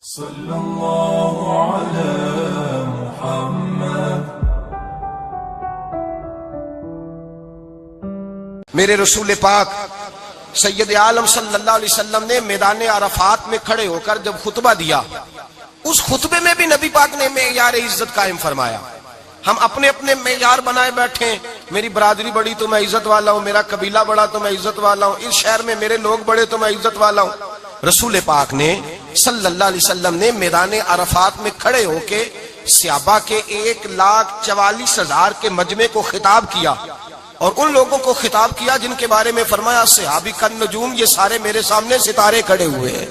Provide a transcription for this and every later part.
صلی اللہ علی محمد۔ میرے رسول پاک سید عالم صلی اللہ علیہ وسلم نے میدان عرفات میں کھڑے ہو کر جب خطبہ دیا، اس خطبے میں بھی نبی پاک نے معیار عزت قائم فرمایا۔ ہم اپنے اپنے معیار بنائے بیٹھے ہیں، میری برادری بڑی تو میں عزت والا ہوں، میرا قبیلہ بڑا تو میں عزت والا ہوں، اس شہر میں میرے لوگ بڑے تو میں عزت والا ہوں۔ رسول پاک نے صلی اللہ علیہ وسلم نے میدان عرفات میں کھڑے ہو کے صحابہ کے 1,44,000 کے مجمع کو خطاب کیا، اور ان لوگوں کو خطاب کیا جن کے بارے میں فرمایا صحابی کا نجوم، یہ سارے میرے سامنے ستارے کھڑے ہوئے ہیں۔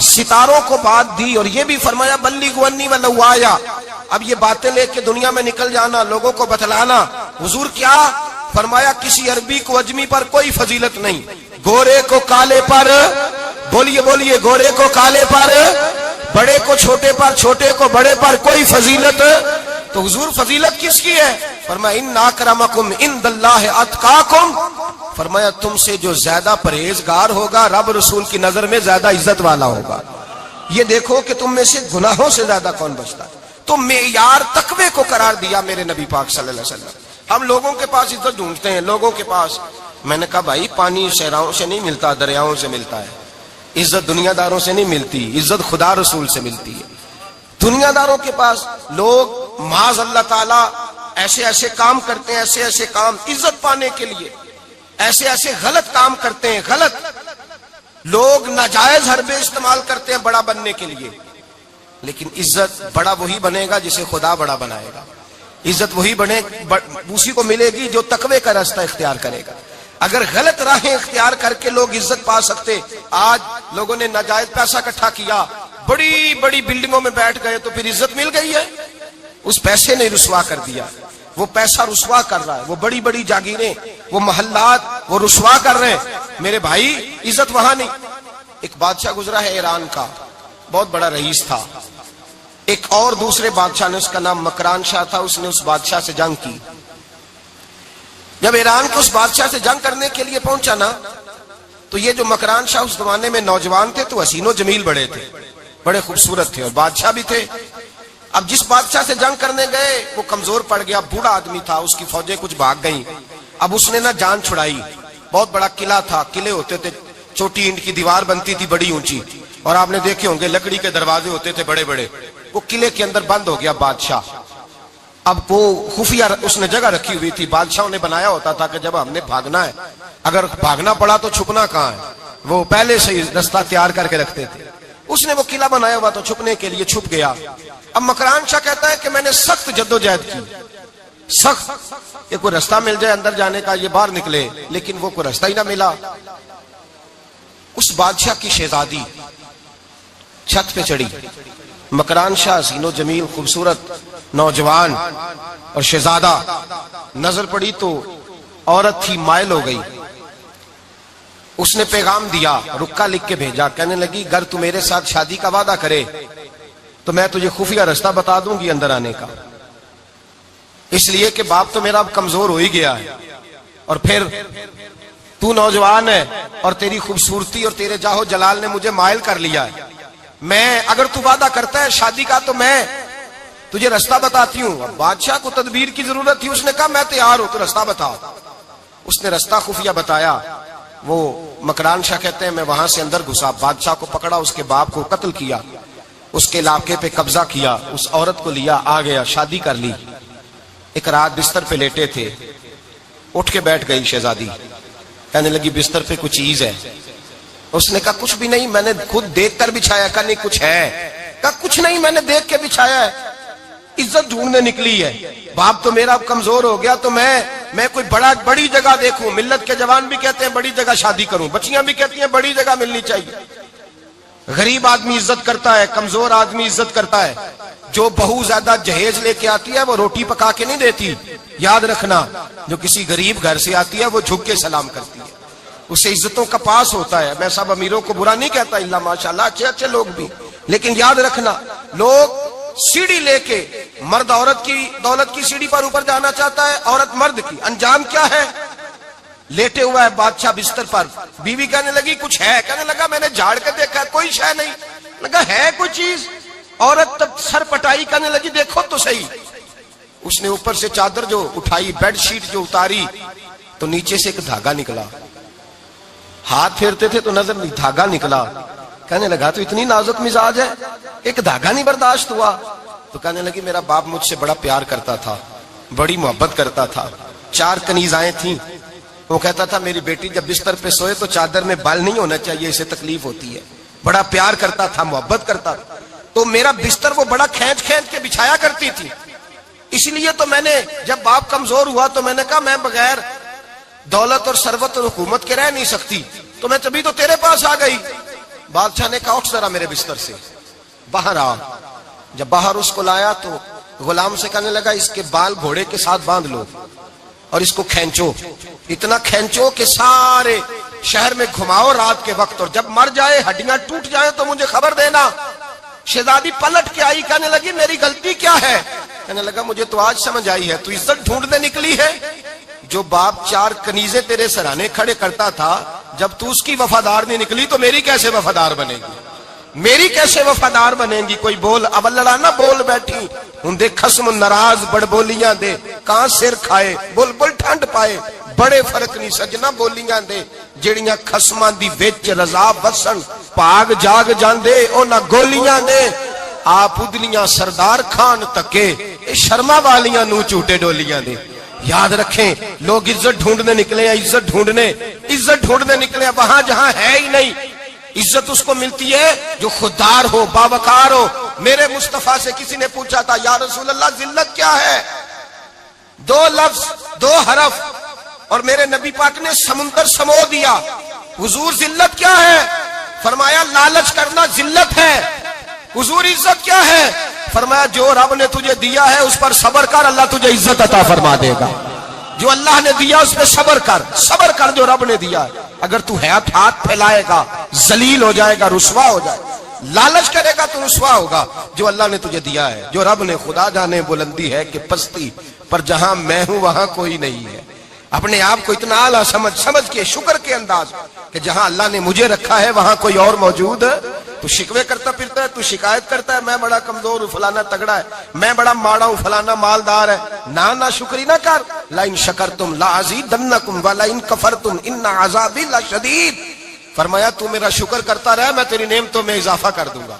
ستاروں کو بات دی اور یہ بھی فرمایا بلغوا عنی ولو آیا، اب یہ باتیں لے کے دنیا میں نکل جانا، لوگوں کو بتلانا۔ حضور کیا فرمایا؟ کسی عربی کو اجمی پر کوئی فضیلت نہیں، گورے کو کالے پر، بولیے بولیے، گورے کو کالے پر، بڑے کو چھوٹے پر، چھوٹے کو بڑے پر کوئی فضیلت۔ تو حضور فضیلت کس کی ہے؟ فرمایا ان اکرمکم عند اللہ اتقاکم، فرمایا تم سے جو زیادہ پرہیزگار ہوگا رب رسول کی نظر میں زیادہ عزت والا ہوگا۔ یہ دیکھو کہ تم میں سے گناہوں سے زیادہ کون بچتا ہے۔ تو معیار تقوی کو قرار دیا میرے نبی پاک صلی اللہ علیہ وسلم۔ ہم لوگوں کے پاس عزت ڈھونڈتے ہیں، لوگوں کے پاس۔ میں نے کہا بھائی پانی صحراؤں سے نہیں ملتا، دریاؤں سے ملتا ہے۔ عزت دنیا داروں سے نہیں ملتی، عزت خدا رسول سے ملتی ہے۔ دنیا داروں کے پاس لوگ معاذ اللہ تعالی ایسے ایسے کام کرتے ہیں، ایسے ایسے کام عزت پانے کے لیے، ایسے ایسے غلط کام کرتے ہیں، غلط لوگ ناجائز حربے استعمال کرتے ہیں بڑا بننے کے لیے۔ لیکن عزت بڑا وہی بنے گا جسے خدا بڑا بنائے گا، عزت وہی اسی کو ملے گی جو تقوی کا راستہ اختیار کرے گا۔ اگر غلط راہیں اختیار کر کے لوگ عزت پا سکتے، آج لوگوں نے ناجائز پیسہ اکٹھا کیا، بڑی بڑی بلڈنگوں میں بیٹھ گئے تو پھر عزت مل گئی ہے؟ اس پیسے نے رسوا کر دیا، وہ پیسہ رسوا کر رہا ہے، وہ بڑی بڑی جاگیریں، وہ محلات وہ رسوا کر رہے ہیں۔ میرے بھائی عزت وہاں نہیں۔ ایک بادشاہ گزرا ہے ایران کا، بہت بڑا رئیس تھا۔ ایک اور دوسرے بادشاہ نے، اس کا نام مکران شاہ تھا، اس نے اس بادشاہ سے جنگ کی۔ جب ایران کے اس بادشاہ سے جنگ کرنے کے لیے پہنچا نا، تو یہ جو مکران شاہ اس زمانے میں نوجوان تھے تو حسین و جمیل بڑے تھے، بڑے خوبصورت تھے، اور بادشاہ بھی تھے۔ اب جس بادشاہ سے جنگ کرنے گئے وہ کمزور پڑ گیا، بوڑھا آدمی تھا، اس کی فوجیں کچھ بھاگ گئیں۔ اب اس نے نا جان چھڑائی۔ بہت بڑا قلعہ تھا، قلعے ہوتے تھے، چھوٹی اینٹ کی دیوار بنتی تھی بڑی اونچی، اور آپ نے دیکھے ہوں گے لکڑی کے دروازے ہوتے تھے بڑے بڑے۔ وہ قلعے کے اندر بند ہو گیا بادشاہ۔ اب وہ خفیہ اس نے جگہ رکھی ہوئی تھی، بادشاہوں نے بنایا ہوتا تھا کہ جب ہم نے بھاگنا ہے، اگر بھاگنا پڑا تو چھپنا کہاں ہے، وہ پہلے سے ہی رستہ تیار کر کے رکھتے تھے۔ اس نے وہ قلعہ بنایا ہوا تو چھپنے کے لیے چھپ گیا۔ اب مکران شاہ کہتا ہے کہ میں نے سخت جدوجہد کی، سخت، کہ کوئی رستہ مل جائے اندر جانے کا، یہ باہر نکلے، لیکن وہ کوئی رستہ ہی نہ ملا۔ اس بادشاہ کی شہزادی چھت پہ چڑھی، مکران شاہ حسین و جمیل خوبصورت نوجوان اور شہزادہ، نظر پڑی تو عورت تھی، مائل ہو گئی۔ اس نے پیغام دیا، رکا لکھ کے بھیجا، کہنے لگی اگر تو میرے ساتھ شادی کا وعدہ کرے تو میں تجھے خفیہ رستہ بتا دوں گی اندر آنے کا، اس لیے کہ باپ تو میرا اب کمزور ہو ہی گیا ہے، اور پھر تو نوجوان ہے اور تیری خوبصورتی اور تیرے جاہو جلال نے مجھے مائل کر لیا ہے۔ میں اگر تو وعدہ کرتا ہے شادی کا تو میں تجھے رستہ بتاتی ہوں۔ بادشاہ کو تدبیر کی ضرورت تھی، اس نے کہا میں تیار ہوں، تو رستہ بتاؤ۔ اس نے رستہ خفیہ بتایا۔ وہ مکران شاہ کہتے ہیں میں وہاں سے اندر گھسا، بادشاہ کو پکڑا، اس کے باپ کو قتل کیا، اس کے علاقے پہ قبضہ کیا، اس عورت کو لیا، آ گیا، شادی کر لی۔ ایک رات بستر پہ لیٹے تھے، اٹھ کے بیٹھ گئی شہزادی، کہنے لگی بستر پہ کچھ چیز ہے۔ اس نے کہا کچھ بھی نہیں، میں نے خود دیکھ کر بچھایا۔ کہا نہیں کچھ ہے۔ کہا کچھ نہیں، میں نے دیکھ کے بچھایا ہے، عزت ڈھونڈنے نکلی ہے، باپ تو میرا اب کمزور ہو گیا، تو میں کوئی بڑی جگہ دیکھوں۔ ملت کے جوان بھی کہتے ہیں بڑی جگہ شادی کروں، بچیاں بھی کہتی ہیں بڑی جگہ ملنی چاہیے۔ غریب آدمی عزت کرتا ہے، کمزور آدمی عزت کرتا ہے۔ جو بہو زیادہ جہیز لے کے آتی ہے وہ روٹی پکا کے نہیں دیتی، یاد رکھنا۔ جو کسی غریب گھر سے آتی ہے وہ جھک کے سلام کرتی ہے، اسے عزتوں کا پاس ہوتا ہے۔ میں سب امیروں کو برا نہیں کہتا، اللہ ماشاءاللہ اچھے اچھے لوگ بھی، لیکن یاد رکھنا لوگ سیڑھی لے کے، مرد عورت کی دولت کی سیڑھی پر اوپر جانا چاہتا ہے، عورت مرد کی، انجام کیا ہے؟ لیٹے ہوا ہے بادشاہ بستر پر. بیوی کہنے لگی کچھ ہے؟ کہنے لگا میں نے جھاڑ کے دیکھا کوئی شے نہیں. لگا ہے کوئی چیز؟ عورت تب سر پٹائی کرنے لگی دیکھو تو صحیح. اس نے اوپر سے چادر جو اٹھائی, بیڈ شیٹ جو اتاری, تو نیچے سے ایک دھاگا نکلا. ہاتھ پھیرتے تھے تو نظر نہیں, دھاگا نکلا. کہنے لگا تو اتنی نازک مزاج ہے, ایک دھاگا نہیں برداشت ہوا. تو کہنے لگی میرا باپ مجھ سے بڑا پیار کرتا تھا, بڑی محبت کرتا تھا. 4 کنیزائیں تھیں. وہ کہتا تھا میری بیٹی جب بستر پہ سوئے تو چادر میں بال نہیں ہونا چاہیے, اسے تکلیف ہوتی ہے. بڑا پیار کرتا تھا, محبت کرتا تھا. تو میرا بستر وہ بڑا کھینچ کھینچ کے بچھایا کرتی تھی. اس لیے تو میں نے جب باپ کمزور ہوا تو میں نے کہا میں بغیر دولت اور ثروت اور حکومت کے رہ نہیں سکتی, تو میں تبھی تو تیرے پاس آ گئی. بادشاہ نے کہا اٹھ ذرا میرے بستر سے, باہر آ. جب باہر اس کو لایا تو غلام سے کہنے لگا اس کے بال گھوڑے کے ساتھ باندھ لو اور اس کو کھینچو, اتنا کھینچو کہ سارے شہر میں گھماؤ رات کے وقت, اور جب مر جائے ہڈیاں ٹوٹ جائیں تو مجھے خبر دینا. شہزادی پلٹ کے آئی, کہنے لگی میری غلطی کیا ہے؟ کہنے لگا مجھے تو آج سمجھ آئی ہے, تو عزت ڈھونڈنے نکلی ہے. جو باپ 4 کنیزیں تیرے سرانے کھڑے کرتا تھا, جب تو اس کی وفادار نہیں نکلی تو میری کیسے وفادار بنے گی؟ میری کیسے وفادار بنے گی؟ کوئی بول اب لڑانا بول بیٹھی ہوں دے خسم ناراض بڑ بولیاں دے, کہاں سر کھائے بل بل ٹھنڈ پائے. بڑے فرق نہیں سجنا بولیاں دے جڑیاں خسماں دی وچ رضا وسن, پاگ جاگ جاندے اونا گولیاں دے. آپ ادلیاں سردار خان تکے اے شرما والیاں نو چوٹے ڈولیاں دے. یاد رکھیں لوگ عزت ڈھونڈنے نکلے ہیں, عزت ڈھونڈنے نکلے ہیں وہاں جہاں ہے ہی نہیں. عزت اس کو ملتی ہے جو خوددار ہو, باوقار ہو. میرے مصطفیٰ سے کسی نے پوچھا تھا یا رسول اللہ ذلت کیا ہے؟ 2 لفظ 2 حرف, اور میرے نبی پاک نے سمندر سمو دیا. حضور ذلت کیا ہے؟ فرمایا لالچ کرنا ذلت ہے. حضور عزت کیا ہے؟ فرمایا جو رب نے تجھے دیا ہے اس پر صبر کر, اللہ تجھے عزت عطا فرما دے گا. جو اللہ نے دیا اس پہ صبر کر جو رب نے دیا ہے. اگر تو ہاتھ پھیلائے گا ذلیل ہو جائے گا, رسوا ہو جائے گا. لالچ کرے گا تو رسوا ہوگا. جو اللہ نے تجھے دیا ہے, جو رب نے, خدا جانے بلندی ہے کہ پستی, پر جہاں میں ہوں وہاں کوئی نہیں ہے. اپنے آپ کو اتنا اعلیٰ سمجھ کے شکر کے انداز کہ جہاں اللہ نے مجھے رکھا ہے وہاں کوئی اور موجود. تو شکوے کرتا پھرتا ہے, تو شکایت کرتا ہے میں بڑا کمزور ہوں, فلانا تگڑا ہے, میں بڑا ماڑا ہوں, فلانا مالدار ہے. نا شکری نہ کر. لئن شکرتم لازیدنکم ولئن کفرتم ان عذابی لشدید. فرمایا تو میرا شکر کرتا رہے, میں تیری نعمتوں میں اضافہ کر دوں گا,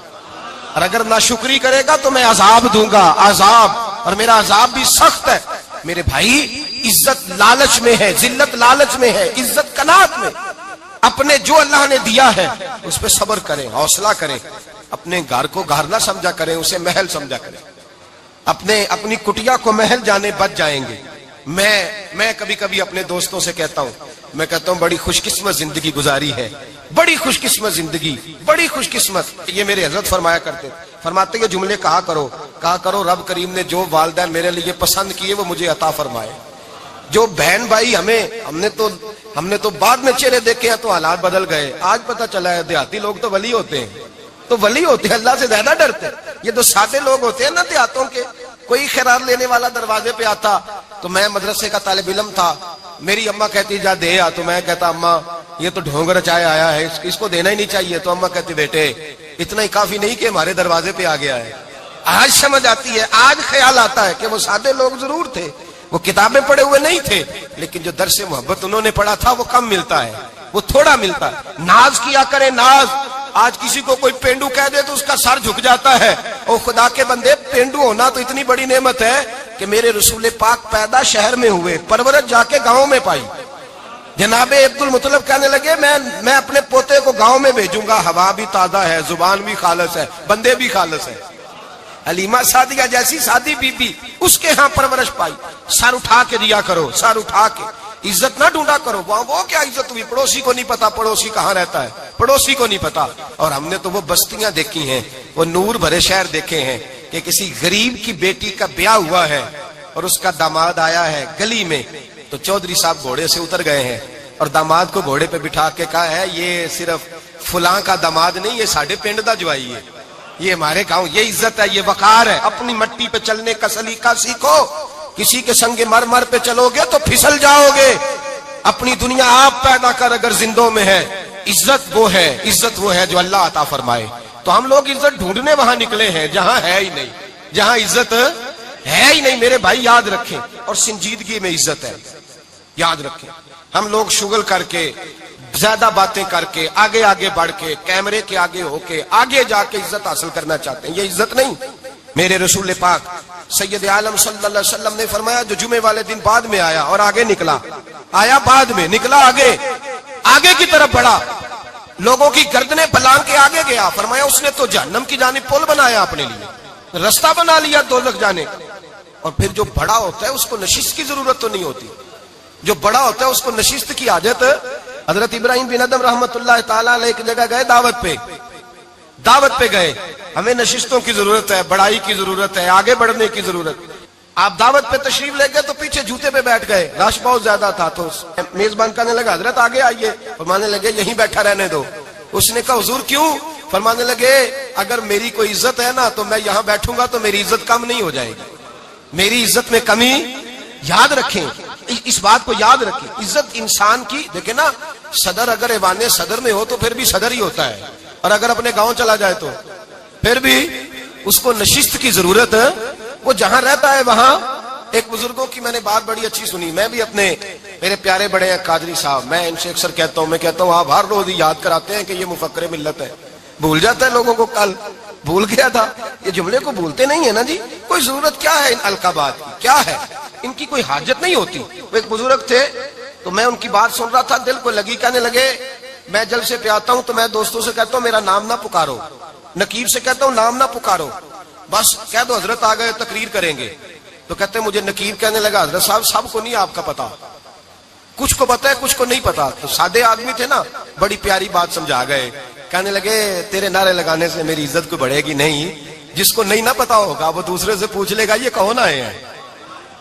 اور اگر ناشکری کرے گا تو میں عذاب دوں گا, عذاب, اور میرا عذاب بھی سخت ہے. میرے بھائی عزت لالچ میں ہے, ذلت لالچ میں ہے, عزت قناعت میں. اپنے جو اللہ نے دیا ہے اس پہ صبر کریں, حوصلہ کریں. اپنے گھر کو گھر نہ سمجھا کریں, اسے محل سمجھا کریں. اپنی کٹیا کو محل جانے بچ جائیں گے. میں کبھی کبھی اپنے دوستوں سے کہتا ہوں بڑی خوش قسمت زندگی گزاری ہے, بڑی خوش قسمت زندگی, بڑی خوش قسمت. یہ میرے حضرت فرمایا کرتے, فرماتے کہ جملے کہا کرو رب کریم نے جو والدین میرے لیے پسند کیے وہ مجھے عطا فرمائے. جو بہن بھائی ہم نے تو بعد میں چہرے دیکھے ہیں تو حالات بدل گئے. آج پتہ چلا ہے دیہاتی لوگ تو ولی ہوتے ہیں, اللہ سے زیادہ ڈرتے ہیں. یہ تو سادے لوگ ہوتے ہیں نا دیہاتوں کے. کوئی خیرات لینے والا دروازے پہ آتا تو میں مدرسے کا طالب علم تھا, میری اماں کہتی جا دے آ, تو میں کہتا اماں یہ تو ڈھونگ رچایا آیا ہے, اس کو دینا ہی نہیں چاہیے. تو اماں کہتی بیٹے اتنا ہی کافی نہیں کہ ہمارے دروازے پہ آ گیا ہے. آج سمجھ آتی ہے, آج خیال آتا ہے کہ وہ سادے لوگ ضرور تھے, وہ کتابیں پڑھے ہوئے نہیں تھے, لیکن جو درس محبت انہوں نے پڑھا تھا وہ کم ملتا ہے, وہ تھوڑا ملتا ہے. ناز کیا کرے, ناز. آج کسی کو کوئی پینڈو کہہ دے تو اس کا سر جھک جاتا ہے. او خدا کے بندے, پینڈو ہونا تو اتنی بڑی نعمت ہے کہ میرے رسول پاک پیدا شہر میں ہوئے, پرورش جا کے گاؤں میں پائی. جناب عبد المطلب کہنے لگے میں اپنے پوتے کو گاؤں میں بھیجوں گا, ہوا بھی تازہ ہے, زبان بھی خالص ہے, بندے بھی خالص ہے. حلیمہ سعدیہ جیسی سادی بی بی, اس کے ہاں پرورش پائی. سر اٹھا کے دیا کرو, سر اٹھا کے. عزت نہ ڈھونڈا کرو, وہ کیا عزت ہوئی, پڑوسی کو نہیں پتا پڑوسی کہاں رہتا ہے, پڑوسی کو نہیں پتا. اور ہم نے تو وہ بستیاں دیکھی ہیں, وہ نور بھرے شہر دیکھے ہیں کہ کسی غریب کی بیٹی کا بیاہ ہوا ہے اور اس کا داماد آیا ہے گلی میں, تو چودھری صاحب گھوڑے سے اتر گئے ہیں اور داماد کو گھوڑے پہ بٹھا کے کہا ہے یہ صرف فلاں کا داماد نہیں, یہ ساڑھے پنڈ دا جوائی ہے, یہ ہمارے گاؤں, یہ عزت ہے, یہ وقار ہے. اپنی مٹی پہ چلنے کا سلیقہ سیکھو. کسی کے سنگ مرمر پہ چلو گے تو پھسل جاؤ گے. اپنی دنیا آپ پیدا کر اگر زندوں میں ہے، عزت وہ ہے جو اللہ عطا فرمائے. تو ہم لوگ عزت ڈھونڈنے وہاں نکلے ہیں جہاں ہے ہی نہیں، جہاں عزت ہے ہی نہیں. میرے بھائی یاد رکھیں، اور سنجیدگی میں عزت ہے، یاد رکھیں. ہم لوگ شغل کر کے، زیادہ باتیں کر کے، آگے آگے بڑھ کے، کیمرے کے آگے ہو کے، آگے جا کے عزت حاصل کرنا چاہتے ہیں. یہ عزت نہیں. میرے رسول پاک سید عالم صلی اللہ علیہ وسلم نے فرمایا جو جمعے والے دن بعد میں آیا اور آگے نکلا، آیا بعد میں، نکلا آگے کی طرف بڑھا، لوگوں کی گردنیں پلانگ کے آگے گیا. فرمایا اس نے تو جہنم کی جانب پل بنایا، اپنے لیے رستہ بنا لیا دوزخ جانے کا. اور پھر جو بڑا ہوتا ہے اس کو نشست کی ضرورت تو نہیں ہوتی. جو بڑا ہوتا ہے اس کو نشست کی حاجت. حضرت ابراہیم بن ادم رحمت اللہ تعالی علیہ ایک جگہ گئے، دعوت پہ گئے. ہمیں نشستوں کی ضرورت ہے، بڑائی کی ضرورت ہے، آگے بڑھنے کی ضرورت. آپ دعوت پہ تشریف لے گئے تو پیچھے جوتے پہ بیٹھ گئے، رش بہت زیادہ تھا. تو میزبان کہنے لگا حضرت آگے آئیے. فرمانے لگے یہیں بیٹھا رہنے دو. اس نے کہا حضور کیوں؟ فرمانے لگے اگر میری کوئی عزت ہے نا تو میں یہاں بیٹھوں گا تو میری عزت کم نہیں ہو جائے گی، میری عزت میں کمی. یاد رکھیں اس بات کو، یاد رکھیں. عزت انسان کی، دیکھیں نا، صدر اگر ایوان صدر میں ہو تو پھر بھی صدر ہی ہوتا ہے، اور اگر اپنے گاؤں چلا جائے تو پھر بھی اس کو نشست کی ضرورت ہے. وہ جہاں رہتا ہے وہاں. ایک بزرگوں کی میں نے بات بڑی اچھی سنی. میں بھی اپنے، میرے پیارے بڑے ہیں قادری صاحب، میں ان سے اکثر کہتا ہوں آپ ہر روز یاد کراتے ہیں کہ یہ مفکر ملت ہے. بھول جاتا ہے لوگوں کو. کل بھول گیا تھا. یہ جملے کو بھولتے نہیں ہے نا جی. کوئی ضرورت کیا ہے ان القابات کی، کیا ہے ان کی، کوئی حاجت نہیں ہوتی. وہ ایک بزرگ تھے تو میں ان کی بات سن رہا تھا، دل کو لگی. کہنے لگے میں جلسے پہ آتا ہوں تو میں دوستوں سے کہتا ہوں میرا نام نہ پکارو، نقیب سے کہتا ہوں نام نہ پکارو، بس کہہ دو حضرت آ گئے تقریر کریں گے. تو کہتے ہیں مجھے نقیب کہنے لگا حضرت صاحب سب کو نہیں آپ کا پتا، کچھ کو پتا ہے کچھ کو نہیں پتا. تو سادے آدمی تھے نا، بڑی پیاری بات سمجھا گئے. کہنے لگے تیرے نعرے لگانے سے میری عزت کو بڑھے گی نہیں. جس کو نہیں نہ پتا ہوگا وہ دوسرے سے پوچھ لے گا یہ کون آئے ہیں.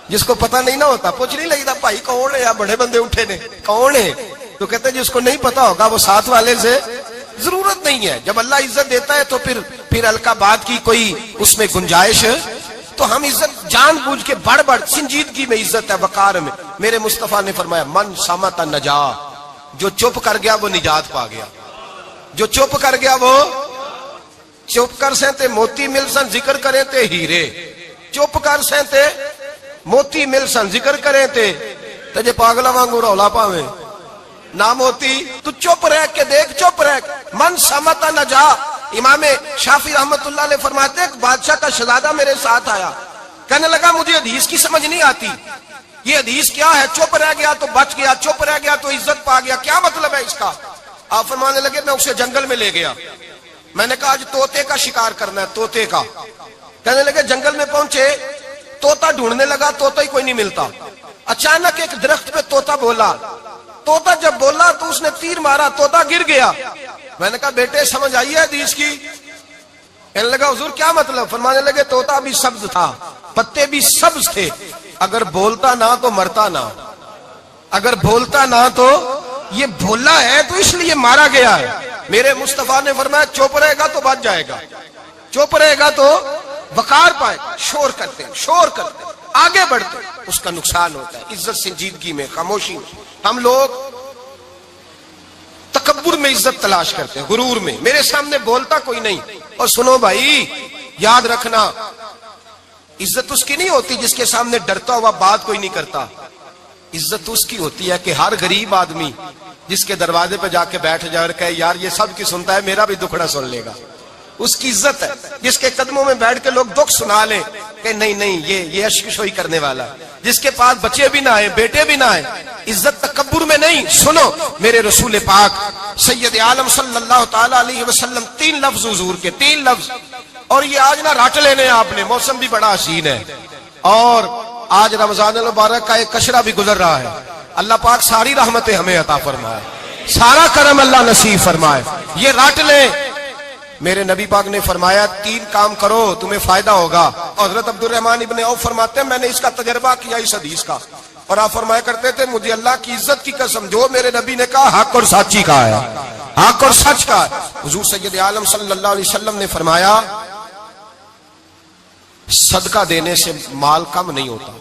جس کو پتا نہیں نہ ہوتا پوچھ نہیں لگتا بھائی کون ہے، یا بڑے بندے اٹھے نے کون ہے. تو کہتے ہیں جس کو نہیں پتا ہوگا وہ ساتھ والے سے ضرورت نہیں ہے. جب اللہ عزت دیتا ہے تو پھر القابات کی کوئی اس میں گنجائش. تو ہم عزت جان بوجھ کے بڑھ سنجیدگی میں عزت ہے، وقار میں. میرے مصطفیٰ نے فرمایا من صمت نجا، جو چپ کر گیا وہ نجات پا گیا. جو چپ کر گیا وہ چپ کر سہتے موتی مل سن ذکر کریں تے ہیرے. چپ کر سہتے موتی مل سن ذکر کریں تے جے پاگلا وانگو رولا پاویں نہ موتی. تو چپ رہ کے دیکھ، چپ رہ. من صمت نجا. امام شافعی رحمت اللہ علیہ فرماتے ہیں ایک بادشاہ کا شہزادہ میرے ساتھ آیا، کہنے لگا مجھے حدیث کی سمجھ نہیں آتی، یہ حدیث کیا ہے؟ چپ رہ گیا تو بچ گیا، چپ رہ گیا تو عزت پا گیا، کیا مطلب ہے اس کا؟ آپ فرمانے لگے میں اسے جنگل میں لے گیا، میں نے کہا آج طوطے کا شکار کرنا ہے، طوطے کا. کہنے لگے جنگل میں پہنچے، طوطا ڈھونڈنے لگا، طوطا ہی کوئی نہیں ملتا. اچانک ایک درخت پہ طوطا بولا. طوطا جب بولا تو اس نے تیر مارا، طوطا گر گیا. میں نے کہا بیٹے سمجھ آئی ہے حدیث کی؟ کہنے لگا حضور کیا مطلب؟ فرمانے لگے طوطا بھی سبز تھا، پتے بھی سبز تھے، اگر بولتا نہ تو مرتا نہ، اگر بولتا نہ تو یہ بولا ہے تو اس لیے مارا گیا ہے. میرے مصطفیٰ نے فرمایا چپ رہے گا تو بچ جائے گا، چپ رہے گا تو وقار پائے. شور کرتے آگے بڑھتے اس کا نقصان ہوتا ہے. عزت سنجیدگی میں، خاموشی میں. ہم لوگ تکبر میں عزت تلاش کرتے ہیں، غرور میں. میرے سامنے بولتا کوئی نہیں. اور سنو بھائی یاد رکھنا، عزت اس کی نہیں ہوتی جس کے سامنے ڈرتا ہوا بات کوئی نہیں کرتا. عزت اس کی ہوتی ہے کہ ہر غریب آدمی جس کے دروازے پہ جا کے بیٹھ جائے اور کہے یار یہ سب کی سنتا ہے میرا بھی دکھڑا سن لے گا، اس کی عزت ہے. جس کے قدموں میں بیٹھ کے لوگ دکھ سنا لیں کہ نہیں یہ اشکشوئی کرنے والا. جس کے پاس بچے بھی نہ آئے، بیٹے بھی نہ آئے. عزت تکبر میں نہیں. سنو میرے رسول پاک سید عالم صلی اللہ تعالی علیہ وسلم 3 لفظ حضور کے، 3 لفظ. اور یہ آج نہ رٹ لینے آپ نے، موسم بھی بڑا حسین ہے اور آج رمضان المبارک کا ایک کشرہ بھی گزر رہا ہے. اللہ پاک ساری رحمتیں ہمیں عطا فرمائے، سارا کرم اللہ نصیب فرمائے. یہ رٹ لیں. میرے نبی پاک نے فرمایا 3 کام کرو تمہیں فائدہ ہوگا. حضرت عبد الرحمن ابن عوف فرماتے ہیں میں نے اس کا تجربہ کیا اس حدیث کا، اور آپ فرمایا کرتے تھے مجھے اللہ کی عزت کی قسم جو میرے نبی نے کہا حق اور سچی کہا ہے، حق اور سچ کا. حضور سید عالم صلی اللہ علیہ وسلم نے فرمایا صدقہ دینے سے مال کم نہیں ہوتا.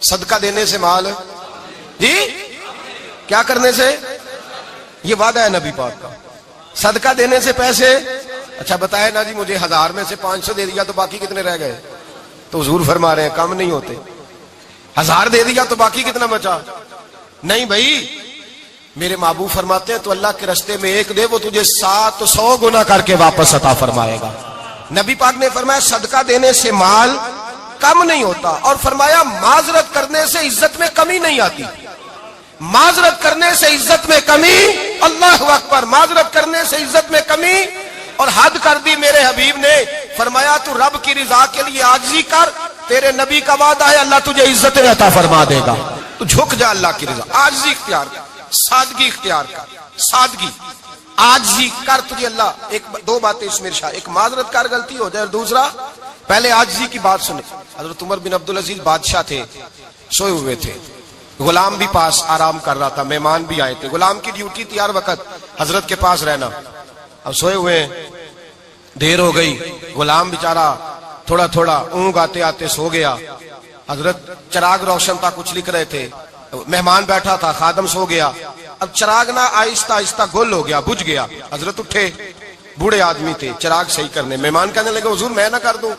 صدقہ دینے سے مال جی کیا کرنے سے؟ یہ وعدہ ہے نبی پاک کا. صدقہ دینے سے پیسے. اچھا بتائے نا جی مجھے 1000 میں سے 500 دے دیا تو باقی کتنے رہ گئے؟ تو حضور فرما رہے ہیں کم نہیں ہوتے. 1000 دے دیا تو باقی کتنا بچا؟ نہیں بھائی، میرے محبوب فرماتے ہیں تو اللہ کے رستے میں ایک دے وہ تجھے 700 گنا کر کے واپس عطا فرمائے گا. نبی پاک نے فرمایا صدقہ دینے سے مال کم نہیں ہوتا، اور فرمایا معذرت کرنے سے عزت میں کمی نہیں آتی. معذرت کرنے سے عزت میں کمی، اللہ اکبر، معذرت کرنے سے عزت میں کمی. اور حد کر دی میرے حبیب نے، فرمایا تو رب کی رضا کے لیے عاجزی کر، تیرے نبی کا وعدہ ہے اللہ تجھے عزت عطا فرما دے گا. تو جھک جا اللہ کی رضا، عاجزی اختیار کر، سادگی اختیار کر. سادگی عاجزی کر، تجھے اللہ. ایک دو باتیں اس میں ارشاد، ایک معذرت کر غلطی ہو جائے، اور دوسرا پہلے عاجزی کی بات سنے. حضرت عمر بن عبدالعزیز بادشاہ تھے، سوئے ہوئے تھے، غلام بھی پاس آرام کر رہا تھا، مہمان بھی آئے تھے. غلام کی ڈیوٹی تھی ہر وقت حضرت کے پاس رہنا. اب سوئے ہوئے، دیر ہو گئی، غلام بیچارہ تھوڑا تھوڑا اونگ آتے آتے سو گیا. حضرت چراغ روشن تھا، کچھ لکھ رہے تھے، مہمان بیٹھا تھا، خادم سو گیا. اب چراغ نہ آہستہ آہستہ گل ہو گیا، بجھ گیا. حضرت اٹھے، بوڑھے آدمی تھے، چراغ صحیح کرنے. مہمان کہنے لگے حضور میں نہ کر دوں،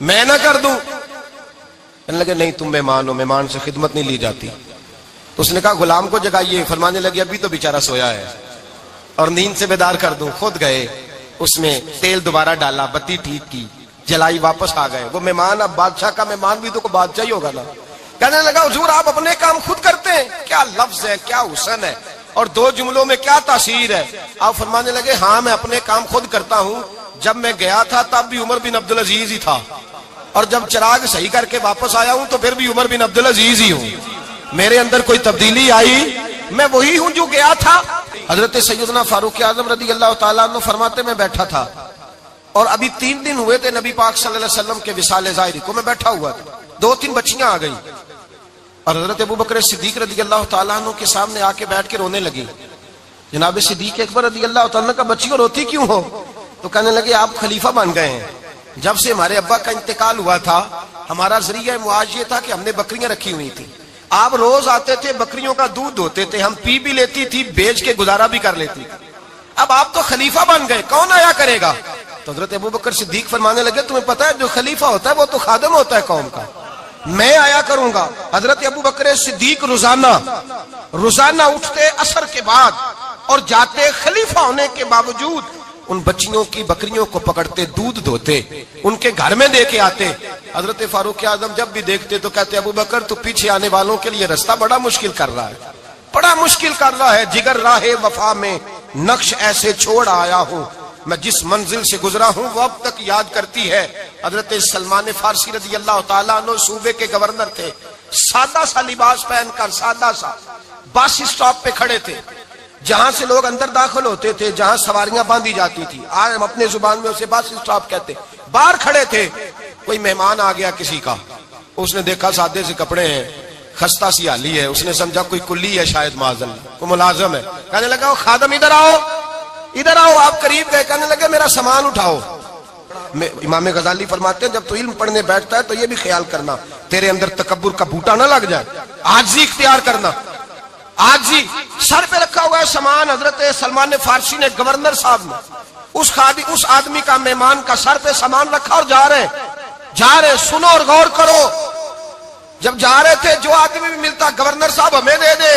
میں نہ کر دوں. کہنے لگے نہیں تم مہمان ہو، مہمان سے خدمت نہیں لی جاتی. تو اس نے کہا غلام کو جگائیے. فرمانے لگے ابھی تو بیچارہ سویا ہے اور نیند سے بیدار کر دوں. خود گئے، اس میں تیل دوبارہ ڈالا، بتی ٹھیک کی، جلائی، واپس آ گئے. وہ مہمان اب بادشاہ کا مہمان بھی تو کوئی بادشاہ ہی ہوگا نا. کہنے لگا حضور آپ اپنے کام خود کرتے ہیں؟ کیا لفظ ہے، کیا حسن ہے، اور دو جملوں میں کیا تاثیر ہے. آپ فرمانے لگے ہاں میں اپنے کام خود کرتا ہوں. جب میں گیا تھا تب بھی عمر بن عبدالعزیز ہی تھا، اور جب چراغ صحیح کر کے واپس آیا ہوں تو پھر بھی عمر بن عبدالعزیز ہی ہوں. میرے اندر کوئی تبدیلی آئی؟ میں وہی ہوں جو گیا تھا. حضرت سیدنا فاروق اعظم رضی اللہ تعالیٰ عنہ فرماتے میں بیٹھا تھا، اور ابھی 3 دن ہوئے تھے نبی پاک صلی اللہ علیہ وسلم کے وصال ظاہری کو. میں بیٹھا ہوا تھا، 2-3 بچیاں آ گئی، اور حضرت ابوبکر صدیق رضی اللہ تعالیٰ عنہ کے سامنے آ کے بیٹھ کے رونے لگی. جناب صدیق اکبر رضی اللہ تعالیٰ عنہ کا بچیوں روتی کیوں ہو؟ تو کہنے لگے آپ خلیفہ بن گئے ہیں. جب سے ہمارے ابا کا انتقال ہوا تھا ہمارا ذریعہ معاش یہ تھا کہ ہم نے بکریاں رکھی ہوئی تھی. آپ روز آتے تھے، بکریوں کا دودھ دھوتے تھے، ہم پی بھی لیتی تھی، بیچ کے گزارا بھی کر لیتی. اب آپ تو خلیفہ بن گئے، کون آیا کرے گا؟ تو حضرت ابوبکر صدیق فرمانے لگے تمہیں پتہ ہے جو خلیفہ ہوتا ہے وہ تو خادم ہوتا ہے قوم کا، میں آیا کروں گا. حضرت ابوبکر صدیق روزانہ اٹھتے عصر کے بعد اور جاتے، خلیفہ ہونے کے باوجود ان بچیوں کی بکریوں کو پکڑتے، دودھ دھوتے، ان کے گھر میں دے کے آتے. حضرت فاروق اعظم جب بھی دیکھتے تو کہتے ابوبکر تو پیچھے آنے والوں کے لیے رستہ بڑا مشکل کر رہا ہے، بڑا مشکل کر رہا ہے. جگر راہ وفا میں نقش ایسے چھوڑ آیا ہوں، میں جس منزل سے گزرا ہوں وہ اب تک یاد کرتی ہے. حضرت سلمان فارسی رضی اللہ تعالیٰ عنہ صوبے کے گورنر تھے، سادہ سا لباس پہن کر، سادہ سا، بس اسٹاپ پہ کھڑے تھے، جہاں سے لوگ اندر داخل ہوتے تھے، جہاں سواریاں باندھی جاتی تھی، آج ہم اپنے زبان میں اسے بس اسٹاپ کہتے. باہر کھڑے تھے، کوئی مہمان آ گیا کسی کا، اس نے دیکھا سادے سے کپڑے ہیں، خستہ سی حالی ہے، اس نے سمجھا کوئی کلی ہے، شاید معاذ اللہ کوئی ملازم ہے. کہنے لگا خادم ادھر آؤ، ادھر آؤ. آپ قریب گئے، کہنے لگے میرا سامان اٹھاؤ. امام غزالی فرماتے ہیں جب تو علم پڑھنے بیٹھتا ہے تو یہ بھی خیال کرنا تیرے اندر تکبر کا بوٹا نہ لگ جائے، عاجزی اختیار کرنا. عاجزی، سر پہ رکھا ہوا ہے سامان. حضرت سلمان فارسی نے، گورنر صاحب نے، اس آدمی کا، مہمان کا سر پہ سامان رکھا اور جا رہے. سنو اور غور کرو. جب جا رہے تھے جو آدمی بھی ملتا گورنر صاحب ہمیں دے دے.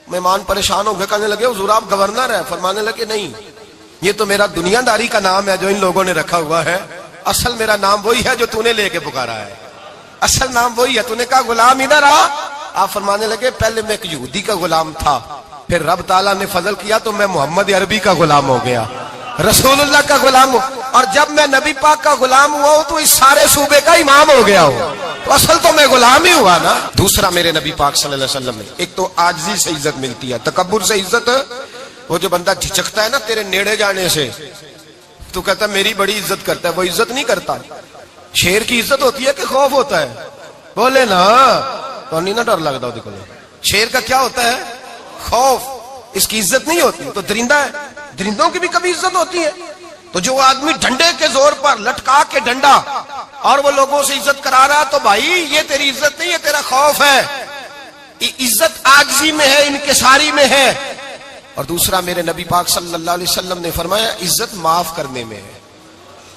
مہمان پریشان ہو گئے، کہنے لگے حضور آپ گورنر ہیں؟ فرمانے لگے نہیں، یہ تو میرا دنیا داری کا نام ہے جو ان لوگوں نے رکھا ہوا ہے، اصل میرا نام وہی ہے جو تو نے لے کے پکارا ہے، اصل نام وہی ہے. تو نے کہا غلام ادھر آ. آپ فرمانے لگے پہلے میں ایک یہودی کا غلام تھا، پھر رب تعالیٰ نے فضل کیا تو میں محمد عربی کا غلام ہو گیا، رسول اللہ کا غلام ہوں، اور جب میں نبی پاک کا غلام ہوا ہوں تو اس سارے صوبے کا امام ہو گیا ہوں، تو اصل تو میں غلام ہی ہوا نا. دوسرا میرے نبی پاک صلی اللہ علیہ وسلم نے، ایک تو عاجزی سے عزت ملتی ہے، تکبر سے عزت. وہ جو بندہ جھچکتا ہے نا تیرے نیڑے جانے سے، تو کہتا ہے میری بڑی عزت کرتا ہے، وہ عزت نہیں کرتا. شیر کی عزت ہوتی ہے کہ خوف ہوتا ہے؟ بولے نا تو نہیں نہ ڈر لگتا. دیکھو شیر کا کیا ہوتا ہے؟ خوف. اس کی عزت نہیں ہوتی. تو درندہ ہے، درندوں کی بھی کبھی عزت ہوتی ہے. تو جو آدمی ڈنڈے کے زور پر لٹکا کے ڈنڈا اور وہ لوگوں سے عزت کرا رہا، تو بھائی یہ تیری عزت نہیں، یہ تیرا خوف ہے. عزت آجزی میں ہے، انکساری میں ہے. اور دوسرا میرے نبی پاک صلی اللہ علیہ وسلم نے فرمایا عزت معاف کرنے میں ہے.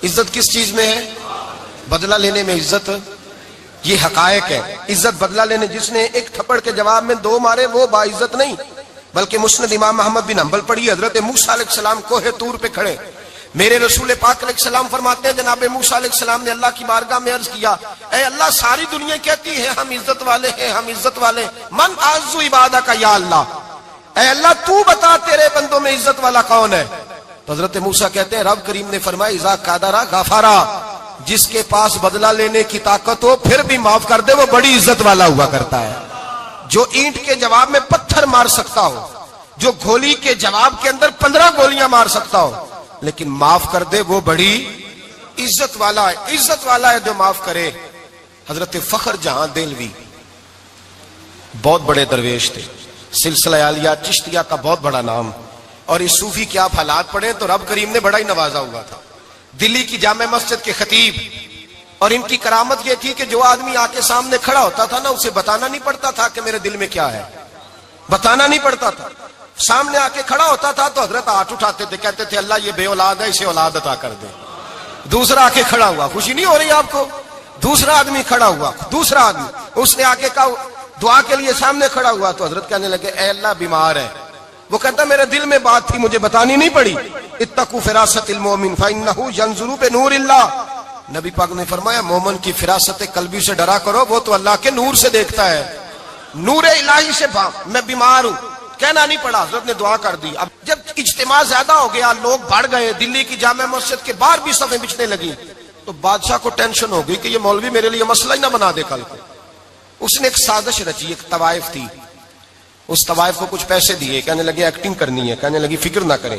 عزت کس چیز میں ہے؟ بدلہ لینے میں عزت. یہ حقائق ہے. عزت بدلہ لینے، جس نے ایک تھپڑ کے جواب میں 2 مارے وہ باعزت نہیں. بلکہ مسند امام محمد بن حنبل پڑھی، حضرت موسیٰ علیہ السلام کوہ طور پہ کھڑے، میرے رسول پاک علیہ السلام فرماتے ہیں جناب موسیٰ علیہ السلام نے اللہ کی بارگاہ میں عرض کیا، اے اللہ ساری دنیا کہتی ہے ہم عزت والے ہیں، ہم عزت والے، من اعز عبادہ کا یا اللہ، اے اللہ تو بتا تیرے بندوں میں عزت والا کون ہے؟ تو حضرت موسیٰ کہتے ہیں رب کریم نے فرمایا اذا قادرا غفارا، جس کے پاس بدلہ لینے کی طاقت ہو پھر بھی معاف کر دے وہ بڑی عزت والا ہوا کرتا ہے. جو اینٹ کے جواب میں پتھر مار سکتا ہو، جو گولی کے جواب کے اندر 15 گولیاں مار سکتا ہو لیکن معاف کر دے وہ بڑی عزت والا ہے. عزت والا ہے جو معاف کرے. حضرت فخر جہاں دہلوی بہت بڑے درویش تھے، سلسلہ عالیہ چشتیہ کا بہت بڑا نام، اور اس صوفی کے آپ حالات پڑھیں تو رب کریم نے بڑا ہی نوازا ہوا تھا. دلی کی جامع مسجد کے خطیب، اور ان کی کرامت یہ تھی کہ جو آدمی آ کے سامنے کھڑا ہوتا تھا نا اسے بتانا نہیں پڑتا تھا کہ میرے دل میں کیا ہے، بتانا نہیں پڑتا تھا. سامنے آ کے کھڑا ہوتا تھا تو حضرت ہاتھ اٹھاتے تھے، کہتے تھے اللہ یہ بے اولاد ہے اسے اولاد عطا کر دے. دوسرا آ کے کھڑا ہوا، خوشی نہیں ہو رہی آپ کو؟ دوسرا آدمی کھڑا ہوا، دوسرا آدمی، اس نے آ کے کہا دعا کے لیے سامنے کھڑا ہوا تو حضرت کہنے لگے اے اللہ بیمار ہے. وہ کہتا میرے دل میں بات تھی مجھے بتانی نہیں پڑی. اتقوا فراست المؤمن فانه ينظر بنور اللہ. نبی پاک نے فرمایا مومن کی فراست قلبی سے ڈرا کرو، وہ تو اللہ کے نور سے دیکھتا ہے، نور الہی سے. میں بیمار ہوں کہنا نہیں پڑا، حضرت نے دعا کر دی. اب جب اجتماع زیادہ ہو گیا، لوگ بڑھ گئے، دلی کی جامع مسجد کے باہر بھی صفیں بچھنے لگی، تو بادشاہ کو ٹینشن ہو گئی کہ یہ مولوی میرے لیے مسئلہ ہی نہ بنا دے کل کو. اس نے ایک سازش رچی، ایک طوائف تھی، اس طوائف کو کچھ پیسے دیے، کہنے لگے ایکٹنگ کرنی ہے، کہنے لگی فکر نہ کریں.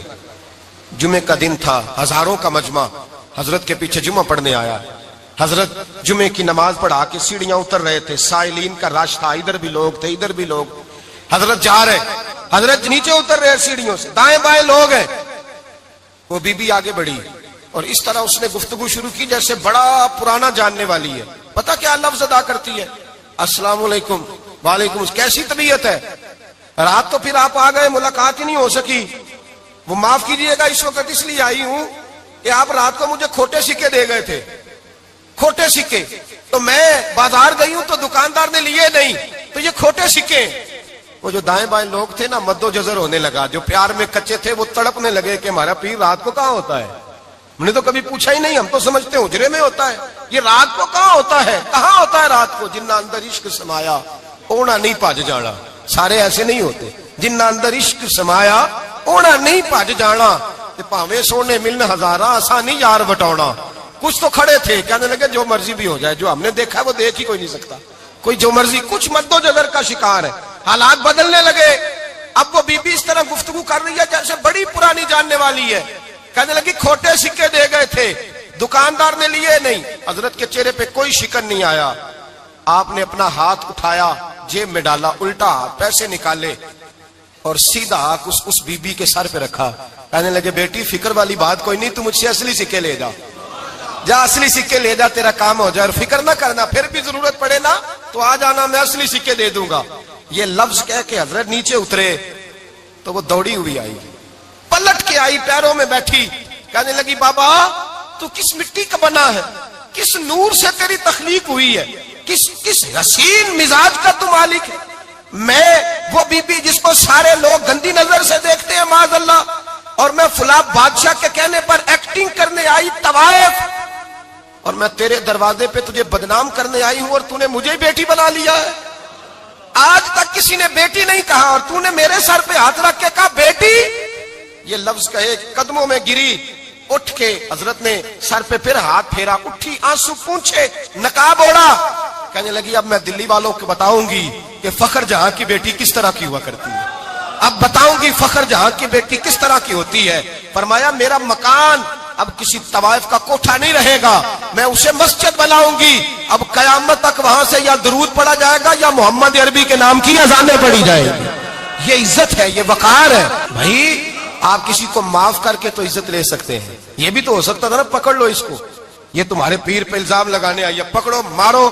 جمعے کا دن تھا، ہزاروں کا مجمع حضرت کے پیچھے جمعہ پڑھنے آیا. حضرت جمعے کی نماز پڑھا کے سیڑھیاں اتر رہے تھے، سائلین کا رش تھا، ادھر بھی لوگ تھے ادھر بھی لوگ. حضرت جا رہے، حضرت نیچے اتر رہے سیڑھیوں سے، دائیں بائیں لوگ ہیں. وہ بی بی آگے بڑھی اور اس طرح اس نے گفتگو شروع کی جیسے بڑا پرانا جاننے والی ہے. پتہ کیا لفظ ادا کرتی ہے؟ السلام علیکم. وعلیکم السلام. کیسی طبیعت ہے؟ رات تو پھر آپ آ گئے، ملاقات ہی نہیں ہو سکی. وہ معاف کیجئے گا اس وقت اس لیے آئی ہوں کہ آپ رات کو مجھے کھوٹے سکے دے گئے تھے، کھوٹے سکے، تو میں بازار گئی ہوں تو دکاندار نے لیے نہیں، تو یہ کھوٹے سکے. وہ جو دائیں بائیں لوگ تھے نا مد و جزر ہونے لگا، جو پیار میں کچے تھے وہ تڑپنے لگے کہ ہمارا پیر رات کو کہاں ہوتا ہے. ہم نے تو کبھی پوچھا ہی نہیں، ہم تو سمجھتے ہیں حجرے میں ہوتا ہے، یہ رات کو کہاں ہوتا ہے، کہاں ہوتا ہے رات کو. جنہ اندر عشق سمایا اونا نہیں پاج جانا. سارے ایسے نہیں ہوتے. جنہ اندر عشق سمایا اونا نہیں پاج جانا. پاوے سونے ملن ہزارہ آسانی یار بٹونا. کچھ تو کھڑے تھے کہنے لگے جو مرضی بھی ہو جائے، جو ہم نے دیکھا ہے وہ دیکھ ہی کوئی نہیں سکتا، کوئی جو مرضی. کچھ مد و جزر کا شکار ہے. حالات بدلنے لگے. اب وہ بی بی اس طرح گفتگو کر رہی ہے جیسے بڑی پرانی جاننے والی ہے. کہنے لگی کھوٹے سکے دے گئے تھے، دکاندار نے لیے نہیں. حضرت کے چہرے پہ کوئی شکن نہیں آیا. آپ نے اپنا ہاتھ اٹھایا، جیب میں ڈالا، الٹا پیسے نکالے اور سیدھا اس بی بی کے سر پہ رکھا. کہنے لگے بیٹی فکر والی بات کوئی نہیں، تو مجھ سے اصلی سکے لے جا، جا اصلی سکے لے جا، تیرا کام ہو جائے. اور فکر نہ کرنا، پھر بھی ضرورت پڑے نا تو آ جانا، میں اصلی سکے دے دوں گا. یہ لفظ کہہ کے حضرت نیچے اترے تو وہ دوڑی ہوئی آئی، پلٹ کے آئی، پیروں میں بیٹھی. کہنے لگی بابا تو کس مٹی کا بنا ہے، کس نور سے تیری تخلیق ہوئی ہے، کس حسین مزاج کا تو مالک ہے. میں وہ بی بی جس کو سارے لوگ گندی نظر سے دیکھتے ہیں معاذ اللہ، اور میں فلاں بادشاہ کے کہنے پر ایکٹنگ کرنے آئی طوائف، اور میں تیرے دروازے پہ تجھے بدنام کرنے آئی ہوں اور تو نے مجھے بیٹی بنا لیا ہے. آج تک کسی نے بیٹی نہیں کہا اور تو نے میرے سر پہ ہاتھ رکھ کے کہا بیٹی. یہ لفظ کہے قدموں میں گری، اٹھ کے حضرت نے سر پہ پھر ہاتھ پھیرا، اٹھی آنسو پونچھے، نقاب اوڑا. کہنے لگی اب میں دلی والوں کو بتاؤں گی کہ فخر جہاں کی بیٹی کس طرح کی ہوا کرتی ہے، اب بتاؤں گی فخر جہاں کی بیٹی کس طرح کی ہوتی ہے. فرمایا میرا مکان اب کسی طوائف کا کوٹھا نہیں رہے گا، میں اسے مسجد بناؤں گی. اب قیامت تک وہاں سے یا درود پڑھا جائے گا یا محمد عربی کے نام کی اذانیں پڑھی جائیں گی. یہ عزت ہے، یہ وقار ہے. بھائی آپ کسی کو معاف کر کے تو عزت لے سکتے ہیں. یہ بھی تو ہو سکتا تھا نا پکڑ لو اس کو، یہ تمہارے پیر پہ الزام لگانے آئی، پکڑو مارو،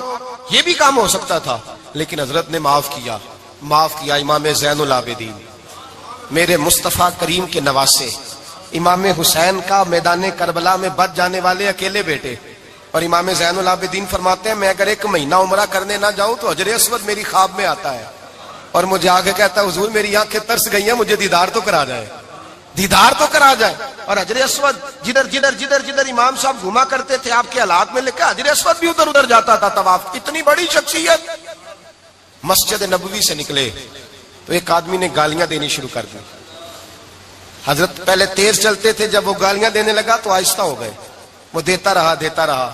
یہ بھی کام ہو سکتا تھا. لیکن حضرت نے معاف کیا. معاف کیا امام زین العابدین، میرے مصطفیٰ کریم کے نواسے، امام حسین کا میدان کربلا میں بچ جانے والے اکیلے بیٹے. اور امام زین العابدین فرماتے ہیں میں اگر 1 مہینہ عمرہ کرنے نہ جاؤں تو حجر اسود میری خواب میں آتا ہے اور مجھے آگے کہتا ہے حضور میری آنکھیں ترس گئی ہیں، مجھے دیدار تو کرا جائے، دیدار تو کرا جائے. اور حجر اسود جدھر امام صاحب گھوما کرتے تھے آپ کے حالات میں لکھا حجر اسود بھی ادھر ادھر جاتا تھا طواف. اتنی بڑی شخصیت. مسجد نبوی سے نکلے تو ایک آدمی نے گالیاں دینی شروع کر دی. حضرت پہلے تیز چلتے تھے، جب وہ گالیاں دینے لگا تو آہستہ ہو گئے. وہ دیتا رہا.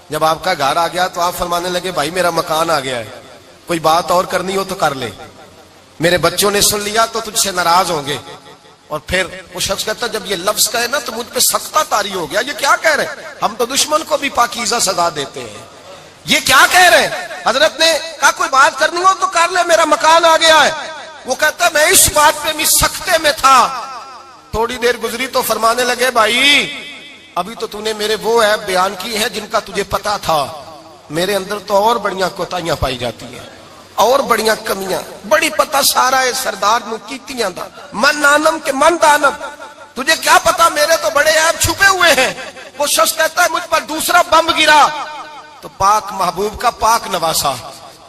جب آپ کا گھر آ گیا تو آپ فرمانے لگے بھائی میرا مکان آ گیا ہے، کوئی بات اور کرنی ہو تو کر لے، میرے بچوں نے سن لیا تو تجھ سے ناراض ہوں گے. اور پھر وہ شخص کہتا جب یہ لفظ کہے نا تو مجھ پہ سختہ طاری ہو گیا، یہ کیا کہہ رہے ہیں؟ ہم تو دشمن کو بھی پاکیزہ سزا دیتے ہیں، یہ کیا کہہ رہے ہیں؟ حضرت نے کہا کوئی بات کرنی ہو تو کر لے، میرا مکان آ گیا ہے. وہ کہتا میں اس بات پہ بھی سختے میں تھا. تھوڑی دیر گزری تو فرمانے لگے بھائی ابھی تو نے میرے وہ عیب بیان کی ہے جن کا تجھے پتا تھا، میرے اندر تو اور بڑیاں کوتاہیاں پائی جاتی ہیں، اور بڑیاں کمیاں، بڑی پتا سارا ہے سردار نو کیتیاں دا من نانم کے من دانم، تجھے کیا پتا میرے تو بڑے عیب چھپے ہوئے ہیں. وہ شخص کہتا ہے مجھ پر دوسرا بم گرا تو پاک محبوب کا پاک نواسا،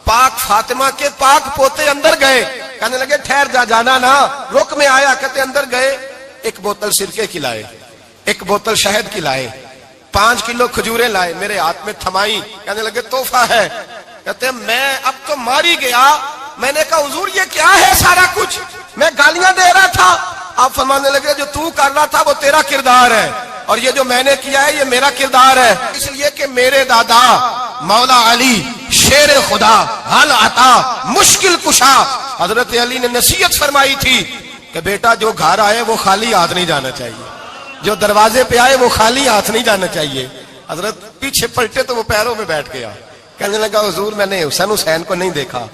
پاک فاطمہ کے پاک پوتے اندر گئے. کہنے لگے ٹھہر جا، جانا نا، رک میں آیا. کہتے اندر گئے، 1 بوتل سرکے کی لائے، 1 بوتل شہد کی لائے، 5 کلو کھجوریں لائے، میرے ہاتھ میں تھمائی. کہنے لگے تحفہ ہے. کہتے میں اب تو ماری گیا. میں نے کہا حضور یہ کیا ہے سارا کچھ؟ میں گالیاں دے رہا تھا. آپ فرمانے لگے جو تو کر رہا تھا وہ تیرا کردار ہے اور یہ جو میں نے کیا ہے یہ میرا کردار ہے. اس لیے کہ میرے دادا مولا علی شیر خدا حل عطا مشکل کشا، حضرت علی نے نصیحت فرمائی تھی کہ بیٹا جو گھر آئے وہ خالی ہاتھ نہیں جانا چاہیے، جو دروازے پہ آئے وہ خالی ہاتھ نہیں جانا چاہیے. حضرت پیچھے پلٹے تو وہ پیروں میں بیٹھ گیا. کہنے لگا حضور میں نے حسین کو نہیں دیکھا،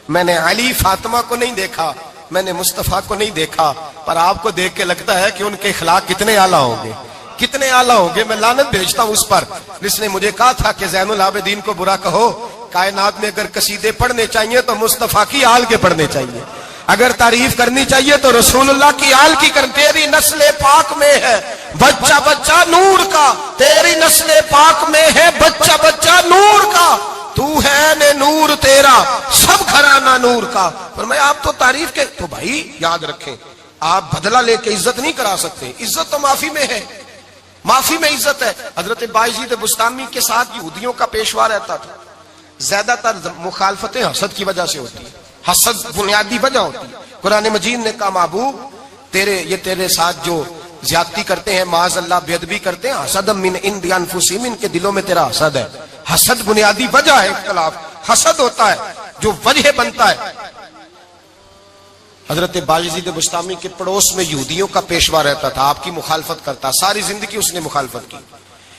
میں نے علی فاطمہ کو نہیں دیکھا، میں نے مصطفیٰ کو نہیں دیکھا، پر آپ کو دیکھ کے لگتا ہے کہ ان کے اخلاق کتنے اعلیٰ ہوں گے، کتنے اعلیٰ ہوں گے. میں لعنت بھیجتا ہوں اس پر جس نے مجھے کہا تھا کہ زین العابدین کو برا کہو، کائنات میں اگر قصیدے پڑھنے چاہیے تو مصطفیٰ کی آل کے پڑھنے چاہیے، اگر تعریف کرنی چاہیے تو رسول اللہ کی آل کی کر. تیری نسل پاک میں ہے بچہ بچہ نور کا، تیری نسل پاک میں ہے بچہ بچہ نور کا، تو ہے نے نور تیرا سب گھرانہ نور کا. فرمایا آپ تو تعریف کے تو بھائی یاد رکھیں آپ بدلہ لے کے عزت نہیں کرا سکتے، عزت تو معافی میں ہے، معافی میں عزت ہے. حضرت بایزید بستامی کے ساتھ یہودیوں کا پیشوا رہتا تھا. زیادہ تر مخالفتیں حسد کی وجہ سے ہوتی ہیں، حسد بنیادی وجہ ہوتی ہے. قرآن مجید نے کہا محبوب تیرے ساتھ جو زیادتی کرتے ہیں، معاذ اللہ بے ادبی کرتے ہیں، حسد من عند انفسہم، ان کے دلوں میں تیرا حسد ہے. حسد بنیادی وجہ ہے اختلاف، حسد ہوتا ہے جو وجہ بنتا ہے. حضرت بایزید بستامی کے پڑوس میں یہودیوں کا پیشوا رہتا تھا، آپ کی مخالفت کرتا، ساری زندگی اس نے مخالفت کی.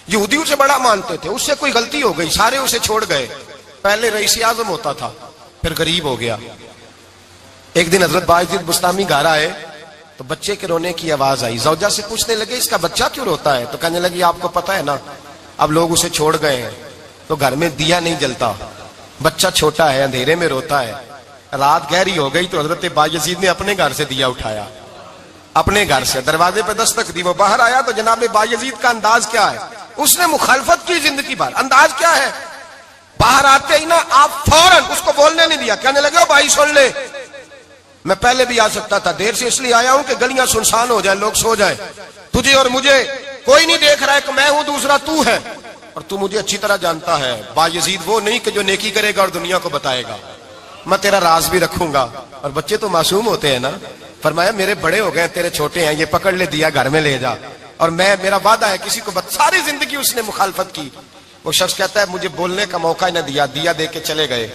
یہودیوں سے بڑا مانتے تھے، اس سے کوئی غلطی ہو گئی سارے اسے چھوڑ گئے. پہلے رئیس اعظم ہوتا تھا پھر غریب ہو گیا. ایک دن حضرت بایزید بستامی گھر آئے تو بچے کے رونے کی آواز آئی. زوجہ سے پوچھنے لگے اس کا بچہ کیوں روتا ہے؟ تو کہنے لگی آپ کو پتا ہے نا اب لوگ اسے چھوڑ گئے ہیں تو گھر میں دیا نہیں جلتا، بچہ چھوٹا ہے اندھیرے میں روتا ہے. رات گہری ہو گئی تو حضرت بایزید نے اپنے گھر سے دیا اٹھایا، اپنے گھر سے دروازے پہ دستک دی. وہ باہر آیا تو جناب بایزید کا انداز کیا ہے؟ اس نے مخالفت کی زندگی بھر. انداز کیا ہے؟ باہر آتے ہی نا آپ فوراً اس کو بولنے نہیں دیا. کہنے لگے بھائی سن لے، میں پہلے بھی آ سکتا تھا، دیر سے اس لیے آیا ہوں کہ گلیاں سنسان ہو جائیں، لوگ سو جائیں، تجھے اور مجھے کوئی نہیں دیکھ رہا ہے کہ میں ہوں دوسرا تو ہے، اور تو مجھے اچھی طرح جانتا ہے. بایزید وہ نہیں کہ جو نیکی کرے گا اور دنیا کو بتائے گا، میں تیرا راز بھی رکھوں گا. اور بچے تو معصوم ہوتے ہیں نا. فرمایا میرے بڑے ہو گئے تیرے چھوٹے ہیں، یہ پکڑ لے دیا گھر میں لے جا، اور میرا وعدہ ہے کسی کو ساری زندگی اس نے مخالفت کی. وہ شخص کہتا ہے مجھے بولنے کا موقع ہی نہ دیا، دیا دے کے چلے گئے.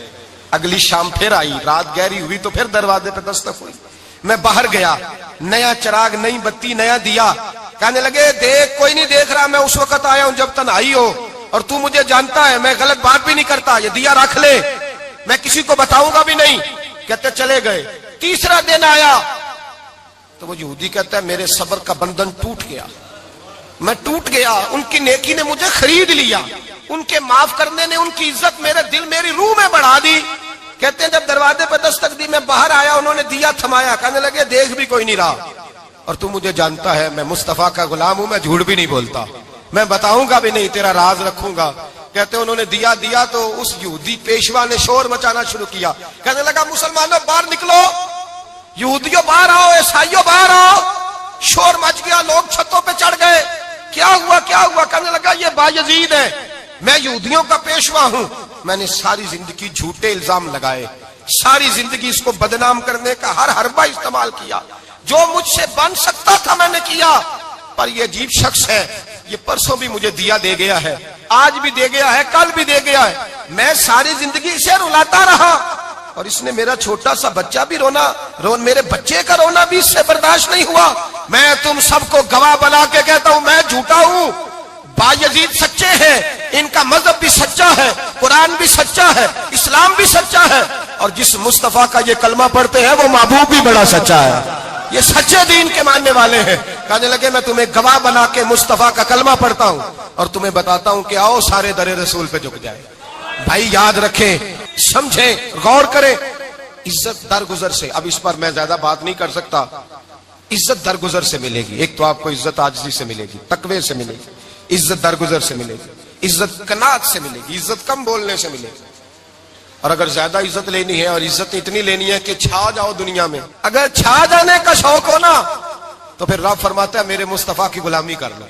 اگلی شام پھر آئی، رات گہری ہوئی تو پھر دروازے پہ دستک ہوئی. میں باہر گیا، نیا چراغ، نئی بتی، نیا دیا. کہنے لگے دیکھ کوئی نہیں دیکھ رہا، میں اس وقت آیا ہوں جب تنہائی ہو، اور تو مجھے جانتا ہے میں غلط بات بھی نہیں کرتا، یہ دیا رکھ لے، میں کسی کو بتاؤں گا بھی نہیں. کہتے چلے گئے. تیسرا دن آیا تو وہ یہودی کہتا ہے میرے صبر کا بندھن ٹوٹ گیا، میں ٹوٹ گیا. ان کی نیکی نے مجھے خرید لیا، ان کے معاف کرنے نے ان کی عزت میرے دل میری روح میں بڑھا دی. کہتے ہیں جب دروازے پہ دستک دی میں باہر آیا, انہوں نے دیا تھمایا, کہنے لگے دیکھ بھی کوئی نہیں رہا, اور تو مجھے جانتا ہے میں مصطفیٰ کا غلام ہوں, میں جھوٹ بھی نہیں بولتا, میں بتاؤں گا بھی نہیں, تیرا راز رکھوں گا. کہتے ہیں انہوں نے دیا تو اس یہودی پیشوا نے شور مچانا شروع کیا, کہنے لگا مسلمانوں باہر نکلو, یہودیوں باہر آؤ, عیسائیوں باہر آؤ. شور مچ گیا, لوگ چھتوں پہ چڑھ گئے, کیا ہوا کیا ہوا. کہنے لگا یہ بایزید ہے, میں یہودیوں کا پیشوا ہوں, میں نے ساری زندگی جھوٹے الزام لگائے, ساری زندگی اس کو بدنام کرنے کا ہر حربہ استعمال کیا, جو مجھ سے بن سکتا تھا میں نے کیا, پر یہ عجیب شخص ہے, یہ پرسوں بھی مجھے دیا دے گیا ہے, آج بھی دے گیا ہے, کل بھی دے گیا ہے, میں ساری زندگی اسے رلاتا رہا, اور اس نے میرا چھوٹا سا بچہ بھی میرے بچے کا رونا بھی اس سے برداشت نہیں ہوا. میں تم سب کو گواہ بنا کے کہتا ہوں میں جھوٹا ہوں, بایزید سچے ہیں, ان کا مذہب بھی سچا ہے, قرآن بھی سچا ہے, اسلام بھی سچا ہے, اور جس مصطفیٰ کا یہ کلمہ پڑھتے ہیں وہ محبوب بھی بڑا سچا ہے, یہ سچے دین کے ماننے والے ہیں. کہنے لگے میں تمہیں گواہ بنا کے مصطفیٰ کا کلمہ پڑھتا ہوں اور تمہیں بتاتا ہوں کہ آؤ سارے در رسول پہ جھک جائے. بھائی یاد رکھیں, سمجھیں, غور کریں, عزت درگزر سے, اب اس پر میں زیادہ بات نہیں کر سکتا, عزت درگزر سے ملے گی. ایک تو آپ کو عزت عاجزی سے ملے گی, تقوی سے ملے گی, عزت درگزر سے ملے گی, عزت قناعت سے ملے گی, عزت کم بولنے سے ملے گی. اور اگر زیادہ عزت لینی ہے اور عزت اتنی لینی ہے کہ چھا جاؤ دنیا میں, اگر چھا جانے کا شوق ہو نا تو پھر رب فرماتا ہے میرے مصطفیٰ کی غلامی کر لو,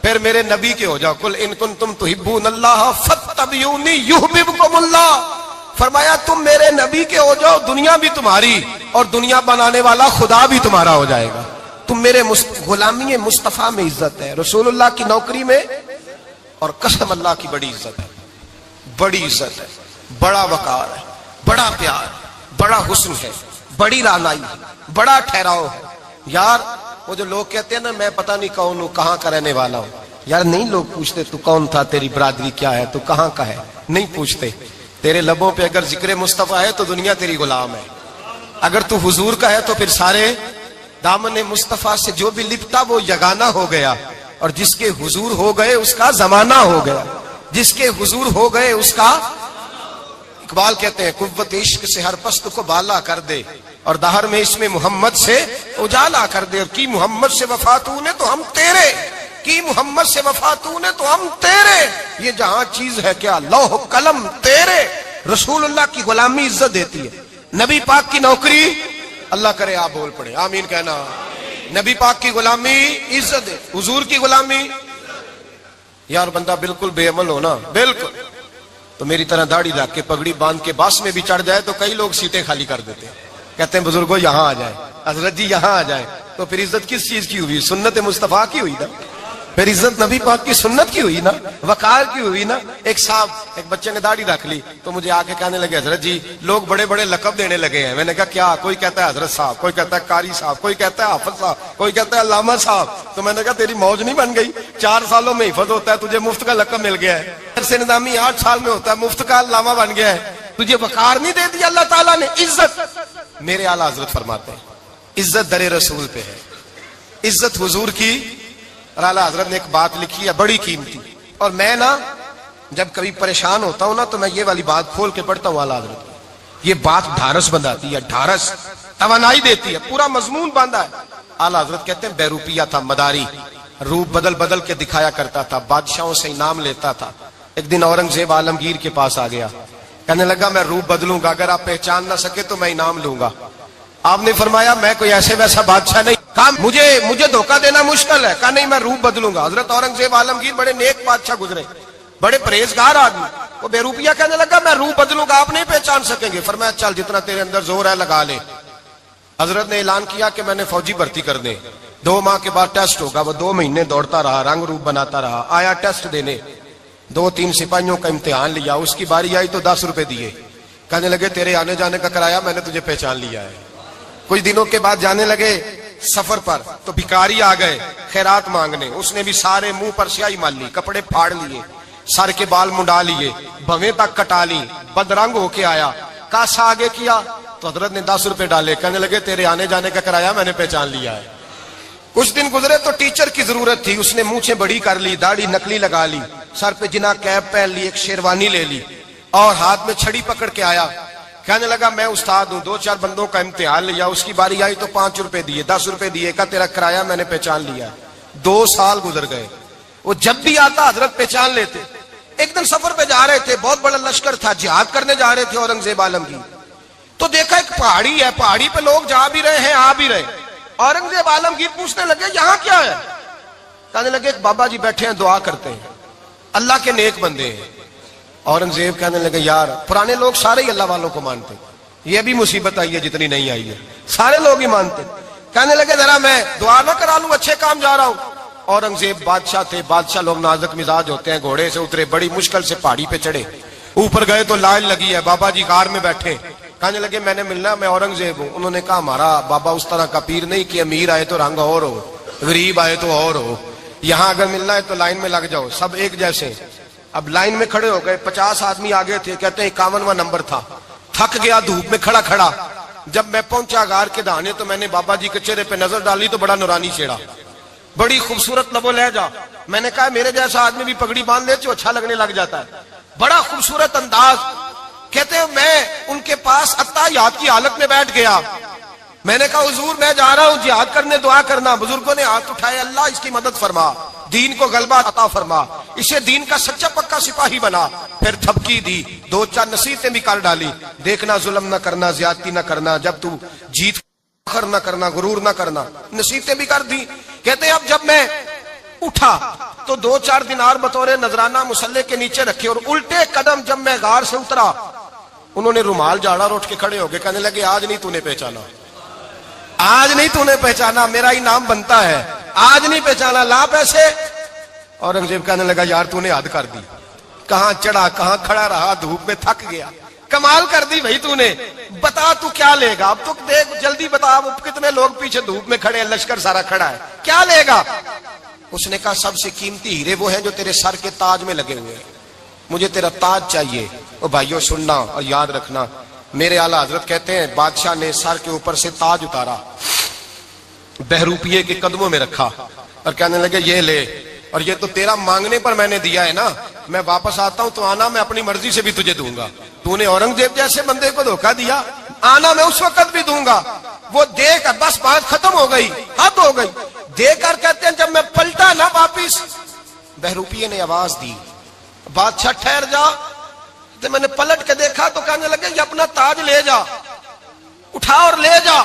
پھر میرے نبی کے ہو جاؤ. قل ان کنتم تحبون اللہ فاتبعونی یحببکم اللہ. فرمایا تم میرے نبی کے ہو جاؤ, دنیا بھی تمہاری اور دنیا بنانے والا خدا بھی تمہارا ہو جائے گا. تم میرے غلامی مصطفیٰ میں عزت ہے, رسول اللہ کی نوکری میں, اور قسم اللہ کی بڑی عزت ہے, بڑی عزت ہے, بڑا وقار ہے, بڑا پیار, بڑا حسن ہے, بڑی رعنائی, بڑا ٹھہراؤ ہے. یار وہ جو لوگ کہتے ہیں نا میں پتہ نہیں کون ہوں, کہاں کا رہنے والا ہوں, یار نہیں لوگ پوچھتے تو کون تھا, تیری برادری کیا ہے, تو کہاں کا ہے, نہیں پوچھتے. تیرے لبوں پہ اگر ذکر مصطفیٰ ہے تو دنیا تیری غلام ہے, اگر تو حضور کا ہے تو پھر سارے دامن مصطفیٰ سے جو بھی لپٹا وہ یگانہ ہو گیا, اور جس کے حضور ہو گئے اس کا زمانہ ہو گیا, جس کے حضور ہو گئے اس کا. اقبال کہتے ہیں قوت عشق سے ہر پست کو بالا کر دے, اور دہر میں اس میں محمد سے اجالا کر دے. اور کی محمد سے وفا تو نے تو ہم تیرے, کی محمد سے وفا تو نے تو ہم تیرے, یہ جہاں چیز ہے کیا لوح قلم تیرے. رسول اللہ کی غلامی عزت دیتی ہے, نبی پاک کی نوکری, اللہ کرے آپ بول پڑے آمین کہنا, نبی پاک کی غلامی عزت ہے, حضور کی غلامی. یار بندہ بالکل بے عمل ہونا, بالکل, تو میری طرح داڑھی رکھ کے پگڑی باندھ کے باس میں بھی چڑھ جائے تو کئی لوگ سیٹیں خالی کر دیتے ہیں, کہتے ہیں بزرگوں یہاں آ جائیں, حضرت جی یہاں آ جائیں. تو پھر عزت کس چیز کی ہوئی, سنت مصطفیٰ کی ہوئی نا, پھر عزت نبی پاک کی سنت کی ہوئی نا, وقار کی ہوئی نا. ایک صاحب, ایک بچے نے داڑھی رکھ لی تو مجھے آ کے کہنے لگے حضرت جی لوگ بڑے بڑے لقب دینے لگے ہیں. میں نے کہا کیا, کوئی کہتا ہے حضرت صاحب, کوئی کہتا ہے قاری صاحب, کوئی کہتا ہے حافظ صاحب, کوئی کہتا ہے علامہ صاحب. تو میں نے کہا تیری موج نہیں بن گئی, 4 سالوں میں حفظ ہوتا ہے, تجھے مفت کا لقب مل گیا ہے, سے نظامی 8 سال میں ہوتا ہے, مفت کا علامہ بن گیا ہے, تجھے وقار نہیں دے دیا اللہ تعالیٰ نے. عزت میرے اعلیٰ حضرت فرماتے ہیں عزت در رسول پہ ہے, عزت حضور کی. اور اعلیٰ حضرت نے ایک بات لکھی ہے بڑی قیمتی, اور میں نا جب کبھی پریشان ہوتا ہوں نا تو میں یہ والی بات کھول کے پڑھتا ہوں اعلیٰ حضرت کی. یہ بات ڈھارس بندھاتی ہے, ڈھارس, توانائی دیتی ہے, پورا مضمون باندھا ہے. اعلیٰ حضرت کہتے ہیں بیروپیہ تھا مداری, روپ بدل بدل کے دکھایا کرتا تھا, بادشاہوں سے انعام لیتا تھا. ایک دن اورنگزیب عالمگیر کے پاس آ گیا, کہنے لگا میں روپ بدلوں گا, اگر آپ پہچان نہ سکے تو میں انعام لوں گا. آپ نے فرمایا میں کوئی ایسے ویسا بادشاہ نہیں, کہا مجھے دھوکہ دینا مشکل ہے, کہا نہیں میں روپ بدلوں گا. حضرت اورنگزیب عالمگیر بڑے نیک بادشاہ گزرے, بڑے پرہیزگار آدمی, وہ بے روپیہ کہنے لگا میں روپ بدلوں گا, آپ نہیں پہچان سکیں گے. فرمایا چل جتنا تیرے اندر زور ہے لگا لے. حضرت نے اعلان کیا کہ میں نے فوجی بھرتی کر دیں, 2 ماہ کے بعد ٹیسٹ ہوگا. وہ 2 مہینے دوڑتا رہا, رنگ روپ بناتا رہا, آیا ٹیسٹ دینے, 2-3 سپاہیوں کا امتحان لیا, اس کی باری آئی تو 10 روپے دیے, کہنے لگے تیرے آنے جانے کا کرایہ میں نے تجھے پہچان لیا ہے. کچھ دنوں کے بعد جانے لگے سفر پر تو بھکاری آ گئے خیرات مانگنے, اس نے بھی سارے منہ پر سیاہی مال لی, کپڑے پھاڑ لیے, سر کے بال منڈا لیے, بھویں تک کٹا لی, بدرنگ ہو کے آیا. کاسا آگے کیا تو حضرت نے 10 روپے ڈالے, کہنے لگے تیرے آنے جانے کا کرایہ میں نے پہچان لیا ہے. کچھ دن گزرے تو ٹیچر کی ضرورت تھی, اس نے مونچھیں بڑی کر لی, داڑھی نکلی لگا لی, سر پہ جنا کیپ پہن لی, ایک شیروانی لے لی, اور ہاتھ میں چھڑی پکڑ کے آیا. کہنے لگا میں استاد ہوں، 2-4 بندوں کا امتحان لیا، اس کی باری آئی تو 5 روپے دیے، 10 روپے دیے، کہا تیرا کرایہ میں نے پہچان لیا۔ 2 سال گزر گئے، وہ جب بھی آتا حضرت پہچان لیتے۔ ایک دن سفر پہ جا رہے تھے، بہت بڑا لشکر تھا، جہاد کرنے جا رہے تھے اورنگزیب عالمگیر، تو دیکھا ایک پہاڑی ہے، پہاڑی پہ لوگ جا بھی رہے ہیں آ بھی رہے۔ اورنگزیب عالمگیر پوچھنے لگے یہاں کیا ہے؟ کہنے لگے ایک بابا جی بیٹھے ہیں، دعا کرتے ہیں، اللہ کے نیک بندے ہیں۔ اورنگزیب کہنے لگے یار پرانے لوگ سارے ہی اللہ والوں کو مانتے، یہ بھی مصیبت آئی ہے جتنی نہیں آئی ہے، سارے لوگ ہی مانتے۔ کہنے لگے ذرا میں دعا نہ کرا لوں، اچھے کام جا رہا ہوں۔ اورنگزیب بادشاہ تھے، بادشاہ لوگ نازک مزاج ہوتے ہیں، گھوڑے سے اترے، بڑی مشکل سے پہاڑی پہ چڑھے، اوپر گئے تو لائن لگی ہے، بابا جی غار میں بیٹھے۔ کہنے لگے میں نے ملنا، میں اورنگزیب ہوں۔ انہوں نے کہا ہمارا بابا اس طرح کا پیر نہیں کہ امیر آئے تو رنگ اور ہو، غریب آئے تو اور ہو، یہاں اگر ملنا ہے تو لائن میں لگ جاؤ، سب ایک جیسے۔ اب لائن میں کھڑے ہو گئے، 50 آدمی آگے تھے، کہتے ہیں 51واں نمبر تھا، تھک گیا دھوپ میں کھڑا کھڑا۔ جب میں پہنچا غار کے دہانے تو میں نے بابا جی کے چہرے پہ نظر ڈالی تو بڑا نورانی چہرہ، بڑی خوبصورت لب و لہجہ۔ میں نے کہا میرے جیسا آدمی بھی پگڑی باندھ لے تو اچھا لگنے لگ جاتا ہے، بڑا خوبصورت انداز۔ کہتے ہیں میں ان کے پاس اتحیات کی حالت میں بیٹھ گیا۔ میں نے کہا حضور میں جا رہا ہوں جہاد کرنے، دعا کرنا۔ بزرگوں نے ہاتھ اٹھائے، اللہ اس کی مدد فرما، دین کو غلبہ عطا فرما، اسے دین کا سچا پکا سپاہی بنا۔ پھر تھپکی دی، 2-4 نصیحتیں بھی کر ڈالی، دیکھنا ظلم نہ کرنا، زیادتی نہ کرنا، جب تو جیت فخر نہ کرنا، غرور نہ کرنا، نصیحتیں بھی کر دی۔ کہتے ہیں اب جب میں اٹھا تو 2-4 دینار بطور نذرانہ مسلح کے نیچے رکھے، اور الٹے قدم جب میں غار سے اترا انہوں نے رومال جھاڑا اور اٹھ کے کھڑے ہو گئے، کہنے لگے آج نہیں تو نے پہچانا، آج نہیں تو نے پہچانا، میرا انعام بنتا ہے، آج نہیں پہچانا، لا پیسے۔ اورنگزیب کہنے لگا یار تو نے حد کر دی، کہاں چڑھا کہاں کھڑا رہا، دھوپ میں تھک گیا، کمال کر دی بھائی تو نے، بتا تو کیا لے گا، اب تو دیکھ جلدی بتا، اب کتنے لوگ پیچھے دھوپ میں کھڑے ہیں، لشکر سارا کھڑا ہے، کیا لے گا؟ اس نے کہا سب سے قیمتی ہیرے وہ ہیں جو تیرے سر کے تاج میں لگے ہوئے ہیں، مجھے تیرا تاج چاہیے۔ او بھائیو سننا اور یاد رکھنا، میرے اعلیٰ حضرت کہتے ہیں بادشاہ نے سر کے اوپر سے تاج اتارا، بہروپیے کے قدموں میں رکھا اور کہنے لگے یہ لے، اور یہ تو تیرا مانگنے پر میں نے دیا ہے نا، میں واپس آتا ہوں تو آنا میں اپنی مرضی سے بھی تجھے دوں گا، تو نے اورنگزیب جیسے بندے کو دھوکہ دیا، آنا میں اس وقت بھی دوں گا۔ وہ دے کر بس بات ختم ہو گئی، حد ہو گئی، دے کر کہتے ہیں جب میں پلٹا نا واپس، بہروپیے نے آواز دی بادشاہ ٹھہر جا۔ تو میں نے پلٹ کے دیکھا تو کہنے لگے یہ اپنا تاج لے جا، اٹھا اور لے جا۔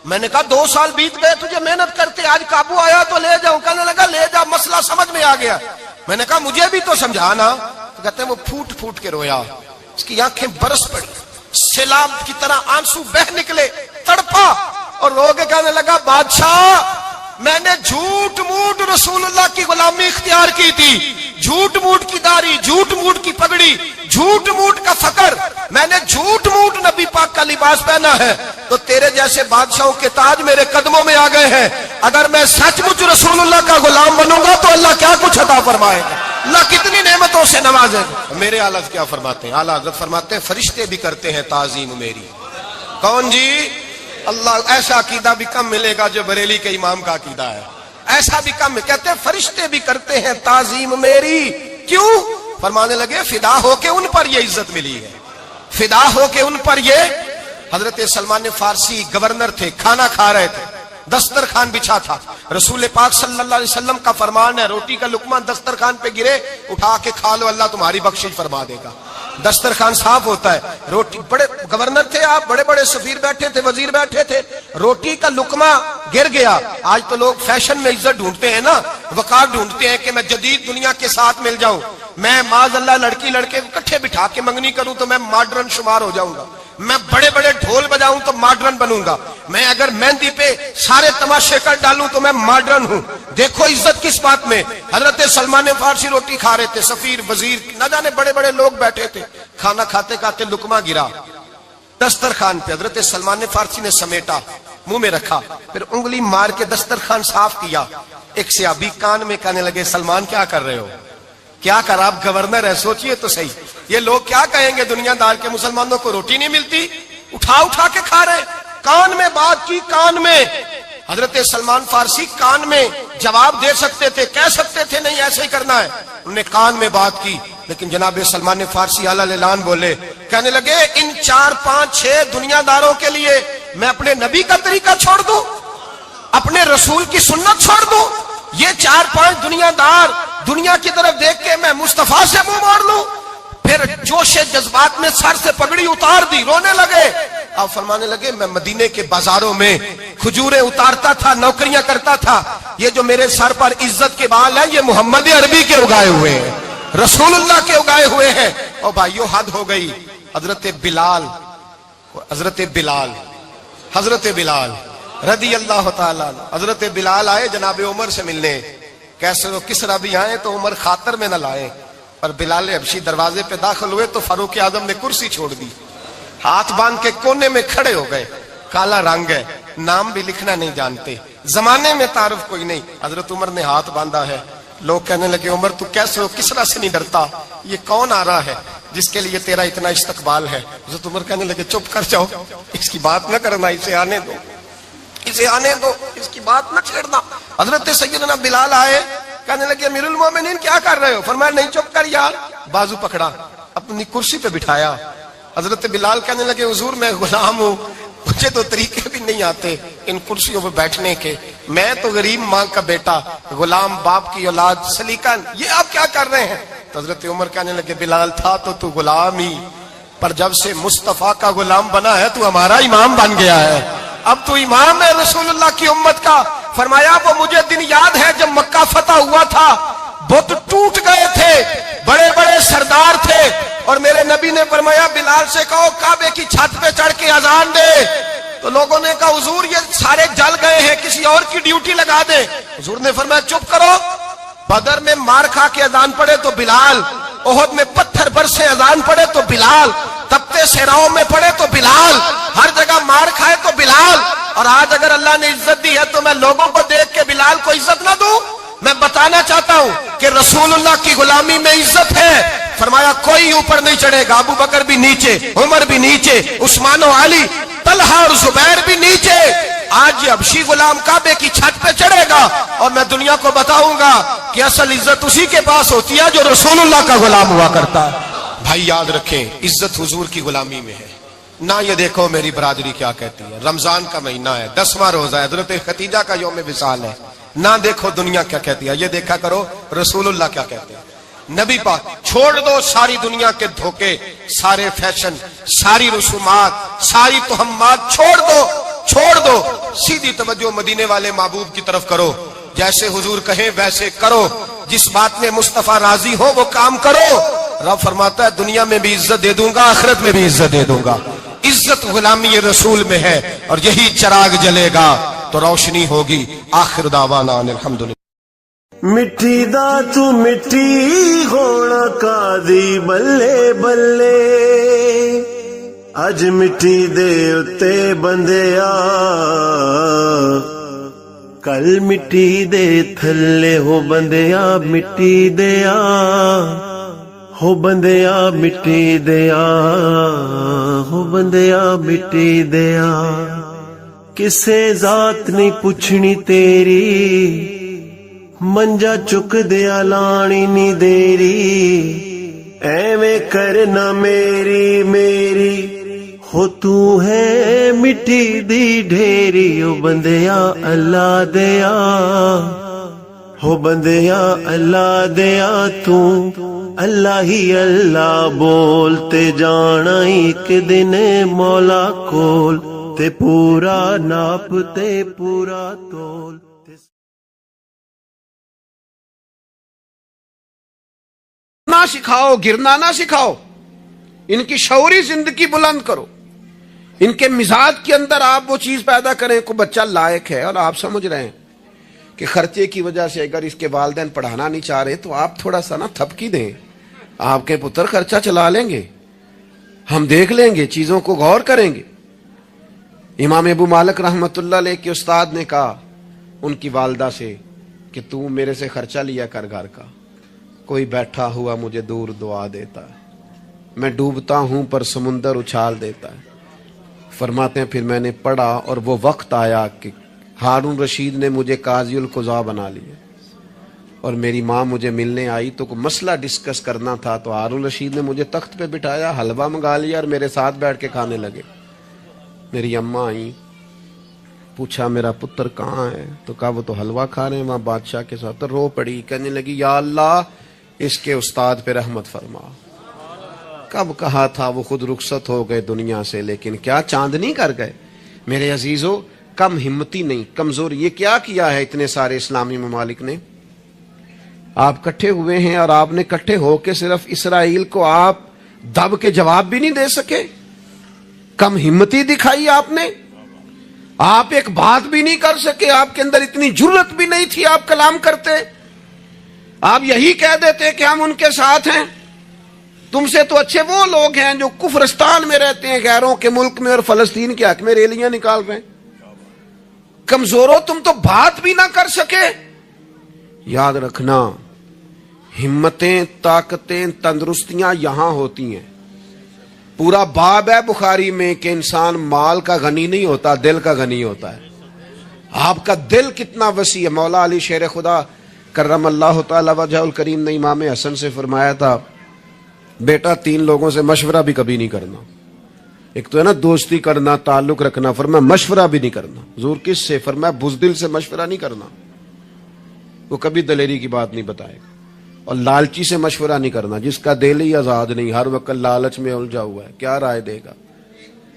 میں نے کہا 2 سال بیت گئے تجھے محنت کرتے، آج قابو آیا تو لے جاؤں۔ کہنے لگا لے جا، مسئلہ سمجھ میں آ گیا۔ میں نے کہا مجھے بھی تو سمجھانا۔ تو کہتے ہیں وہ پھوٹ پھوٹ کے رویا، اس کی آنکھیں برس پڑی، سیلاب کی طرح آنسو بہ نکلے، تڑپا اور رو کے کہنے لگا بادشاہ میں نے جھوٹ موٹ رسول اللہ کی غلامی اختیار کی تھی، جھوٹ موٹ کی داڑھی، جھوٹ موٹ کی پگڑی، جھوٹ موٹ کا فقر، میں نے جھوٹ موٹ نبی پاک کا لباس پہنا ہے، تو تیرے جیسے بادشاہوں کے تاج میرے قدموں میں آ گئے ہیں۔ اگر میں سچ مچ رسول اللہ کا غلام بنوں گا تو اللہ کیا کچھ عطا فرمائے گا، اللہ کتنی نعمتوں سے نوازے گا۔ میرے اعلیٰ کیا فرماتے ہیں؟ اعلیٰ حضرت فرماتے ہیں فرشتے بھی کرتے ہیں تعظیم میری۔ کون جی؟ اللہ۔ ایسا عقیدہ بھی کم ملے گا جو بریلی کے امام کا عقیدہ ہے، ایسا بھی کم۔ کہتے ہیں فرشتے بھی کرتے ہیں تعظیم میری، کیوں؟ فرمانے لگے فدا ہو کے ان پر یہ عزت ملی ہے، فدا ہو کے ان پر یہ۔ حضرت سلمان فارسی گورنر تھے، کھانا کھا رہے تھے، دسترخوان بچھا تھا، رسول پاک صلی اللہ علیہ وسلم کا فرمان ہے روٹی کا لقمہ دسترخوان پہ گرے اٹھا کے کھا لو، اللہ تمہاری بخشش فرما دے گا۔ دسترخوان صاف ہوتا ہے، روٹی، بڑے گورنر تھے آپ، بڑے بڑے سفیر بیٹھے تھے، وزیر بیٹھے تھے، روٹی کا لقمہ گر گیا۔ آج تو لوگ فیشن میں عزت ڈھونڈتے ہیں نا، وقار ڈھونڈتے ہیں کہ میں جدید دنیا کے ساتھ مل جاؤں، میں معاذ اللہ لڑکی لڑکے اکٹھے بٹھا کے منگنی کروں تو میں ماڈرن شمار ہو جاؤں گا، میں بڑے بڑے ڈھول بجاؤں تو ماڈرن بنوں گا، میں اگر مہندی پہ سارے تماشے کر ڈالوں تو میں ماڈرن ہوں۔ دیکھو عزت کس بات میں۔ حضرت سلمان فارسی روٹی کھا رہے تھے، سفیر وزیر نہ جانے بڑے بڑے لوگ بیٹھے تھے، کھانا کھاتے کھاتے لقمہ گرا دسترخوان پہ، حضرت سلمان فارسی نے سمیٹا، منہ میں رکھا، پھر انگلی مار کے دسترخوان صاف کیا۔ ایک صحابی کان میں کہنے لگے سلمان کیا کر رہے ہو، کیا کر، آپ گورنر ہے، سوچئے تو صحیح، یہ لوگ کیا کہیں گے دنیا دار کے مسلمانوں کو روٹی نہیں ملتی، اٹھا اٹھا کے کھا رہے۔ کان میں بات کی، کان میں۔ حضرت سلمان فارسی کان میں جواب دے سکتے تھے، کہہ سکتے تھے نہیں ایسے ہی کرنا ہے، انہوں نے کان میں بات کی، لیکن جناب سلمان فارسی اعلیٰ اعلان بولے، کہنے لگے ان 4 5 6 دنیا داروں کے لیے میں اپنے نبی کا طریقہ چھوڑ دوں، اپنے رسول کی سنت چھوڑ دوں؟ یہ 4 5 دنیا دار دنیا کی طرف دیکھ کے میں مصطفیٰ سے منہ موڑ لوں؟ پھر جوش جذبات میں سر سے پگڑی اتار دی، رونے لگے۔ آپ فرمانے لگے میں مدینے کے بازاروں میں کھجوریں اتارتا تھا، نوکریاں کرتا تھا، یہ جو میرے سر پر عزت کے بال ہیں یہ محمد عربی کے اگائے ہوئے ہیں، رسول اللہ کے اگائے ہوئے ہیں۔ اور بھائیو حد ہو گئی۔ حضرت بلال رضی اللہ تعالیٰ عنہ، حضرت بلال آئے جناب عمر سے ملنے، کیسے وہ کس طرح بھی آئے تو عمر خاطر میں نہ لائے، اور بلال حبشی دروازے پہ داخل ہوئے تو فاروق اعظم نے کرسی چھوڑ دی، ہاتھ باندھ کے کونے میں کھڑے ہو گئے۔ کالا رنگ ہے، نام بھی لکھنا نہیں جانتے، زمانے میں تعارف کوئی نہیں۔ حضرت عمر نے ہاتھ باندھا ہے، لوگ کہنے لگے عمر تو کیسے ہو، کس طرح سے نہیں ڈرتا، یہ کون آ رہا ہے جس کے لیے تیرا اتنا استقبال ہے؟ حضرت عمر کہنے لگے چپ کر جاؤ، اس کی بات نہ کرنا، اسے آنے دو، اس کی بات نہ چھیڑنا۔ حضرت سیدنا بلال آئے، کہنے لگے امیر المومنین کیا کر رہے ہو؟ فرمایا نہیں چپ کر یار، بازو پکڑا، اپنی کرسی پہ بٹھایا۔ حضرت بلال کہنے لگے حضور میں غلام ہوں، مجھے تو طریقے بھی نہیں آتے ان کرسیوں پہ بیٹھنے کے، میں تو غریب ماں کا بیٹا، غلام باپ کی اولاد، سلیقہ، یہ آپ کیا کر رہے ہیں؟ تو حضرت عمر کہنے لگے بلال تھا تو غلام ہی، پر جب سے مصطفیٰ کا غلام بنا ہے تو ہمارا امام بن گیا ہے، اب تو امام ہے رسول اللہ کی امت کا۔ فرمایا وہ مجھے دن یاد ہے جب مکہ فتح ہوا تھا، بت ٹوٹ گئے تھے، بڑے بڑے سردار تھے، اور میرے نبی نے فرمایا بلال سے کہو کعبے کی چھت پہ چڑھ کے اذان دے۔ تو لوگوں نے کہا حضور یہ سارے جل گئے ہیں، کسی اور کی ڈیوٹی لگا دے۔ حضور نے فرمایا چپ کرو، بدر میں مار کھا کے اذان پڑے تو بلال، احد میں پتھر برسے اذان پڑے تو بلال، تپتے صحراؤں میں پڑے تو بلال، ہر جگہ مار کھائے تو بلال۔ اور آج اگر اللہ نے عزت دی ہے تو میں لوگوں کو دیکھ کے بلال کو عزت نہ دوں؟ میں بتانا چاہتا ہوں کہ رسول اللہ کی غلامی میں عزت ہے۔ فرمایا کوئی اوپر نہیں چڑھے گا، ابو بکر بھی نیچے، عمر بھی نیچے، عثمان و علی، طلحہ اور زبیر بھی نیچے۔ آج یہ حبشی غلام کعبے کی چھت پہ چڑھے گا اور میں دنیا کو بتاؤں گا کہ اصل عزت اسی کے پاس ہوتی ہے جو رسول اللہ کا غلام ہوا کرتا ہے۔ بھائی یاد رکھیں عزت حضور کی غلامی میں ہے، نہ یہ دیکھو میری برادری کیا کہتی ہے، رمضان کا مہینہ ہے، 10واں روزہ ہے، حضرت خدیجہ کا یوم وصال ہے، نہ دیکھو دنیا کیا کہتی ہے، یہ دیکھا کرو رسول اللہ کیا کہتے ہیں۔ نبی پاک چھوڑ دو ساری دنیا کے دھوکے، سارے فیشن، ساری رسومات، ساری تہمات چھوڑ دو، سیدھی توجہ مدینے والے محبوب کی طرف کرو، جیسے حضور کہیں ویسے کرو، جس بات میں مصطفیٰ راضی ہو وہ کام کرو۔ رب فرماتا ہے دنیا میں بھی عزت دے دوں گا، آخرت میں بھی عزت دے دوں گا۔ عزت غلامی رسول میں ہے، اور یہی چراغ جلے گا تو روشنی ہوگی۔ آخر دعوانا الحمدللہ۔ مٹی دا تو مٹی ہونا قاضی بلے بلے، اج مٹی دے اتے بندیا، کل مٹی دے تھلے ہو بندیا، مٹی دیا ہو بندیا، مٹی دیا ہو بندیا، مٹی دیا۔ کسے ذات نہیں پوچھنی تیری، منجا چک دیا لانی نی دیری، ایویں کرنا میری ہو تو ہے مٹی دی ڈھیری، او بندیا اللہ دیا ہو بندیا اللہ دیا، تو اللہ ہی اللہ بولتے جانا، ایک دن مولا کول تے پورا ناپ تے پورا تول۔ نہ سکھاؤ، گرنا نہ سکھاؤ، ان کی شعوری زندگی بلند کرو، ان کے مزاج کے اندر آپ وہ چیز پیدا کریں کو بچہ لائق ہے۔ اور آپ سمجھ رہے ہیں کہ خرچے کی وجہ سے اگر اس کے والدین پڑھانا نہیں چاہ رہے تو آپ تھوڑا سا نا تھپکی دیں، آپ کے پتر خرچہ چلا لیں گے، ہم دیکھ لیں گے، چیزوں کو غور کریں گے۔ امام ابو مالک رحمت اللہ علیہ کے استاد نے کہا ان کی والدہ سے کہ تو میرے سے خرچہ لیا کر گھر کا، کوئی بیٹھا ہوا مجھے دور دعا دیتا ہے، میں ڈوبتا ہوں پر سمندر اچھال دیتا ہے۔ فرماتے ہیں پھر میں نے پڑھا اور وہ وقت آیا کہ ہارون رشید نے مجھے قاضی القضاء بنا لیا، اور میری ماں مجھے ملنے آئی تو کوئی مسئلہ ڈسکس کرنا تھا، تو ہارون رشید نے مجھے تخت پہ بٹھایا، حلوہ منگا لیا اور میرے ساتھ بیٹھ کے کھانے لگے۔ میری اماں آئیں، پوچھا میرا پتر کہاں ہے؟ تو کہا وہ تو حلوہ کھا رہے ہیں وہاں بادشاہ کے ساتھ۔ تو رو پڑی، کہنے لگی یا اللہ اس کے استاد پہ رحمت فرما۔ کب کہا تھا وہ خود رخصت ہو گئے دنیا سے، لیکن کیا چاندنی کر گئے۔ میرے عزیزو، کم ہمتی نہیں، کمزور۔ یہ کیا کیا ہے اتنے سارے اسلامی ممالک نے؟ آپ کٹھے ہوئے ہیں اور آپ نے کٹھے ہو کے صرف اسرائیل کو آپ دب کے جواب بھی نہیں دے سکے۔ کم ہمتی دکھائی آپ نے، آپ ایک بات بھی نہیں کر سکے، آپ کے اندر اتنی جرت بھی نہیں تھی آپ کلام کرتے۔ آپ یہی کہہ دیتے کہ ہم ان کے ساتھ ہیں۔ تم سے تو اچھے وہ لوگ ہیں جو کفرستان میں رہتے ہیں، غیروں کے ملک میں، اور فلسطین کے حق میں ریلیاں نکال رہے ہیں۔ کمزوروں، تم تو بات بھی نہ کر سکے۔ یاد رکھنا، ہمتیں، طاقتیں، تندرستیاں یہاں ہوتی ہیں۔ پورا باب ہے بخاری میں کہ انسان مال کا غنی نہیں ہوتا، دل کا غنی ہوتا ہے۔ آپ کا دل کتنا وسیع ہے۔ مولا علی شیر خدا کرم اللہ تعالی وجہ الکریم نے امام حسن سے فرمایا تھا، بیٹا 3 لوگوں سے مشورہ بھی کبھی نہیں کرنا۔ ایک تو ہے نا دوستی کرنا، تعلق رکھنا، فرمایا مشورہ بھی نہیں کرنا۔ حضور کس سے؟ فرمایا بزدل سے مشورہ نہیں کرنا، وہ کبھی دلیری کی بات نہیں بتائے گا۔ اور لالچی سے مشورہ نہیں کرنا، جس کا دل ہی آزاد نہیں، ہر وقت لالچ میں الجھا ہوا ہے، کیا رائے دے گا۔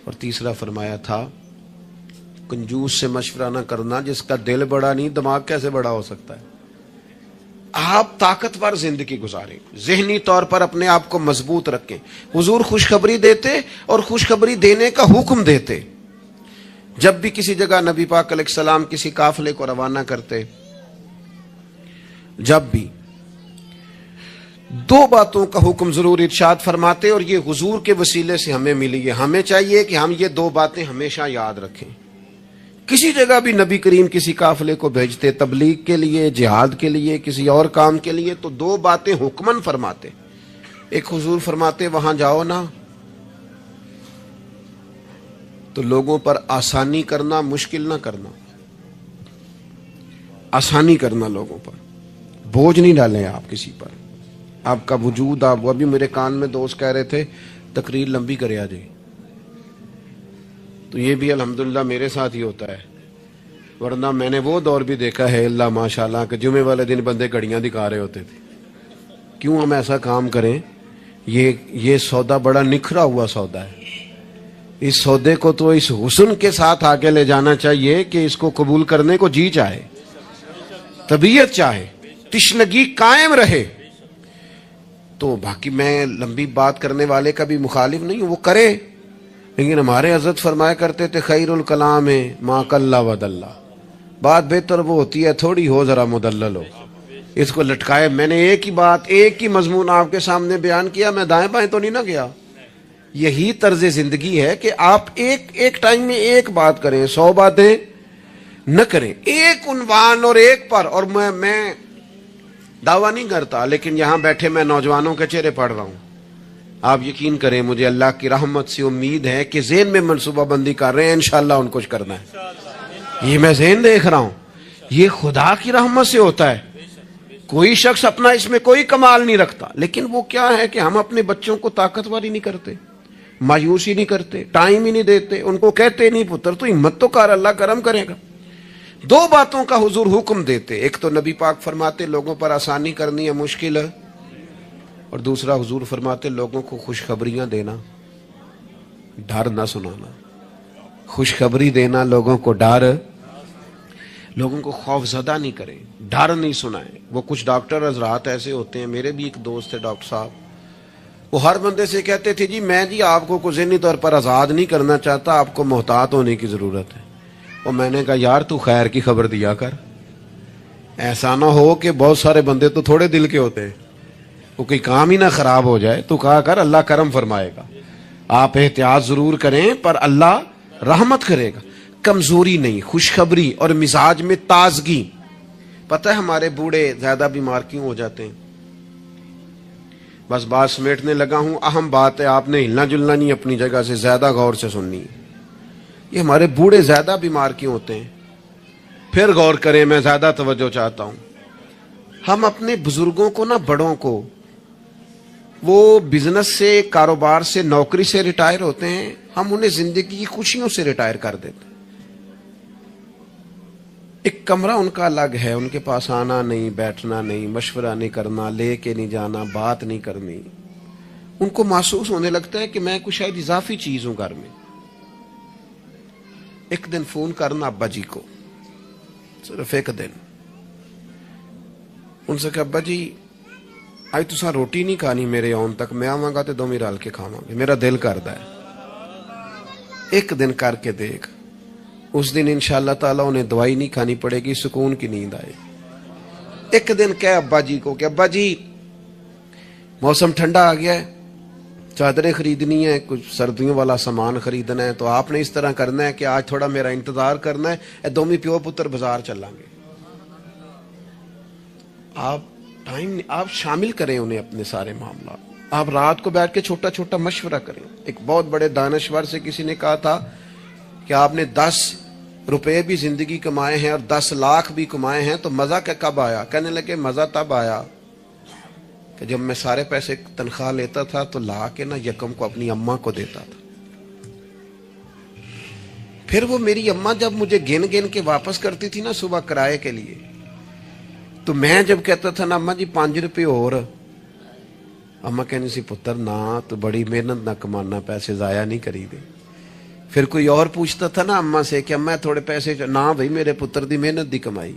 اور تیسرا فرمایا تھا کنجوس سے مشورہ نہ کرنا، جس کا دل بڑا نہیں، دماغ کیسے بڑا ہو سکتا ہے۔ آپ طاقتور زندگی گزاریں، ذہنی طور پر اپنے آپ کو مضبوط رکھیں۔ حضور خوشخبری دیتے اور خوشخبری دینے کا حکم دیتے۔ جب بھی کسی جگہ نبی پاک علیہ السلام کسی قافلے کو روانہ کرتے، جب بھی 2 باتوں کا حکم ضرور ارشاد فرماتے، اور یہ حضور کے وسیلے سے ہمیں ملی ہے۔ ہمیں چاہیے کہ ہم یہ 2 باتیں ہمیشہ یاد رکھیں۔ کسی جگہ بھی نبی کریم کسی قافلے کو بھیجتے، تبلیغ کے لیے، جہاد کے لیے، کسی اور کام کے لیے، تو 2 باتیں حکمن فرماتے۔ ایک حضور فرماتے وہاں جاؤ نا تو لوگوں پر آسانی کرنا، مشکل نہ کرنا، آسانی کرنا لوگوں پر، بوجھ نہیں ڈالیں آپ کسی پر۔ آپ کا وجود، آپ وہ بھی میرے کان میں دوست کہہ رہے تھے تقریر لمبی کرے آ جائے، تو یہ بھی الحمدللہ میرے ساتھ ہی ہوتا ہے، ورنہ میں نے وہ دور بھی دیکھا ہے اللہ ماشاءاللہ کہ جمعے والے دن بندے گھڑیاں دکھا رہے ہوتے تھے۔ کیوں ہم ایسا کام کریں؟ یہ سودا بڑا نکھرا ہوا سودا ہے۔ اس سودے کو تو اس حسن کے ساتھ آگے لے جانا چاہیے کہ اس کو قبول کرنے کو جی چاہے، طبیعت چاہے، تشنگی قائم رہے۔ تو باقی میں لمبی بات کرنے والے کا بھی مخالف نہیں ہوں، وہ کرے، لیکن ہمارے حضرت فرمایا کرتے تھے خیر الکلام ما قل ودل، بات بہتر وہ ہوتی ہے تھوڑی ہو ذرا مدلل ہو۔ اس کو لٹکائے، میں نے ایک ہی بات، ایک ہی مضمون آپ کے سامنے بیان کیا، میں دائیں بائیں تو نہیں نہ گیا۔ یہی طرز زندگی ہے کہ آپ ایک ٹائم میں ایک بات کریں، 100 باتیں نہ کریں، ایک عنوان اور ایک پر۔ اور میں دعویٰ نہیں کرتا، لیکن یہاں بیٹھے میں نوجوانوں کے چہرے پڑھ رہا ہوں، آپ یقین کریں مجھے اللہ کی رحمت سے امید ہے کہ ذہن میں منصوبہ بندی کر رہے ہیں، انشاءاللہ ان کچھ کرنا ہے۔ یہ میں ذہن دیکھ رہا ہوں، یہ خدا کی رحمت سے ہوتا ہے۔ کوئی شخص اپنا اس میں کوئی کمال نہیں رکھتا، لیکن وہ کیا ہے کہ ہم اپنے بچوں کو طاقتور ہی نہیں کرتے، مایوس ہی نہیں کرتے، ٹائم ہی نہیں دیتے، ان کو کہتے نہیں پتر تو ہمت تو کر، اللہ کرم کرے گا۔ 2 باتوں کا حضور حکم دیتے، ایک تو نبی پاک فرماتے لوگوں پر آسانی کرنی ہے مشکل ہے، اور دوسرا حضور فرماتے لوگوں کو خوشخبریاں دینا، ڈر نہ سنانا۔ خوشخبری دینا، لوگوں کو ڈر، لوگوں کو خوف زدہ نہیں کریں، ڈر نہیں سنائیں۔ وہ کچھ ڈاکٹر حضرات ایسے ہوتے ہیں، میرے بھی ایک دوست ہے ڈاکٹر صاحب، وہ ہر بندے سے کہتے تھے جی میں جی آپ کو ذہنی طور پر آزاد نہیں کرنا چاہتا، آپ کو محتاط ہونے کی ضرورت ہے۔ اور میں نے کہا یار تو خیر کی خبر دیا کر، ایسا نہ ہو کہ بہت سارے بندے تو تھوڑے دل کے ہوتے ہیں، وہ کوئی کام ہی نہ خراب ہو جائے، تو کہا کر اللہ کرم فرمائے گا۔ آپ احتیاط ضرور کریں پر اللہ رحمت کرے گا۔ کمزوری نہیں، خوشخبری اور مزاج میں تازگی۔ پتہ ہے ہمارے بوڑھے زیادہ بیمار کیوں ہو جاتے ہیں؟ بس بات سمیٹنے لگا ہوں، اہم بات ہے، آپ نے ہلنا جلنا نہیں، اپنی جگہ سے زیادہ غور سے سننی ہے۔ یہ ہمارے بوڑھے زیادہ بیمار کیوں ہوتے ہیں؟ پھر غور کریں، میں زیادہ توجہ چاہتا ہوں۔ ہم اپنے بزرگوں کو نا، بڑوں کو، وہ بزنس سے، کاروبار سے، نوکری سے ریٹائر ہوتے ہیں، ہم انہیں زندگی کی خوشیوں سے ریٹائر کر دیتے ہیں۔ ایک کمرہ ان کا الگ ہے، ان کے پاس آنا نہیں، بیٹھنا نہیں، مشورہ نہیں کرنا، لے کے نہیں جانا، بات نہیں کرنی۔ ان کو محسوس ہونے لگتا ہے کہ میں کوئی شاید اضافی چیز ہوں گھر میں۔ ایک دن فون کرنا ابا جی کو، صرف ایک دن، ان سے کہ ابا جی آج تساں روٹی نہیں کھانی میرے آن تک، میں آواں گا تے دوویں رل کے کھاواں گے، میرا دل کردا ہے۔ ایک دن کر کے دیکھ، اس دن انشاءاللہ تعالیٰ انہیں دوائی نہیں کھانی پڑے گی، سکون کی نیند آئے۔ ایک دن کہے ابا جی کو کہ ابا جی موسم ٹھنڈا آ گیا ہے، چادریں خریدنی ہے، کچھ سردیوں والا سامان خریدنا ہے، تو آپ نے اس طرح کرنا ہے کہ آج تھوڑا میرا انتظار کرنا ہے، اے دومی پیو پتر بازار چلیں گے۔ آپ شامل کریں انہیں اپنے سارے معاملات۔ آپ رات کو بیٹھ کے چھوٹا چھوٹا مشورہ کریں۔ ایک بہت بڑے دانشور سے کسی نے کہا تھا کہ آپ نے 10 روپے بھی زندگی کمائے ہیں اور 10 لاکھ بھی کمائے ہیں، تو مزہ کب آیا؟ کہنے لگے مزہ تب آیا کہ جب میں سارے پیسے تنخواہ لیتا تھا تو لا کے نا یکم کو اپنی اماں کو دیتا تھا، پھر وہ میری اماں جب مجھے گن گن کے واپس کرتی تھی نا صبح کرائے کے لیے، تو میں جب کہتا تھا نا اماں جی 5 روپے اور، اماں کہنی سی پتر نہ، تو بڑی محنت نہ کمانا، پیسے ضائع نہیں کری دے۔ پھر کوئی اور پوچھتا تھا نا اماں سے کہ اماں تھوڑے پیسے، نہ بھائی میرے پتر دی محنت دی کمائی،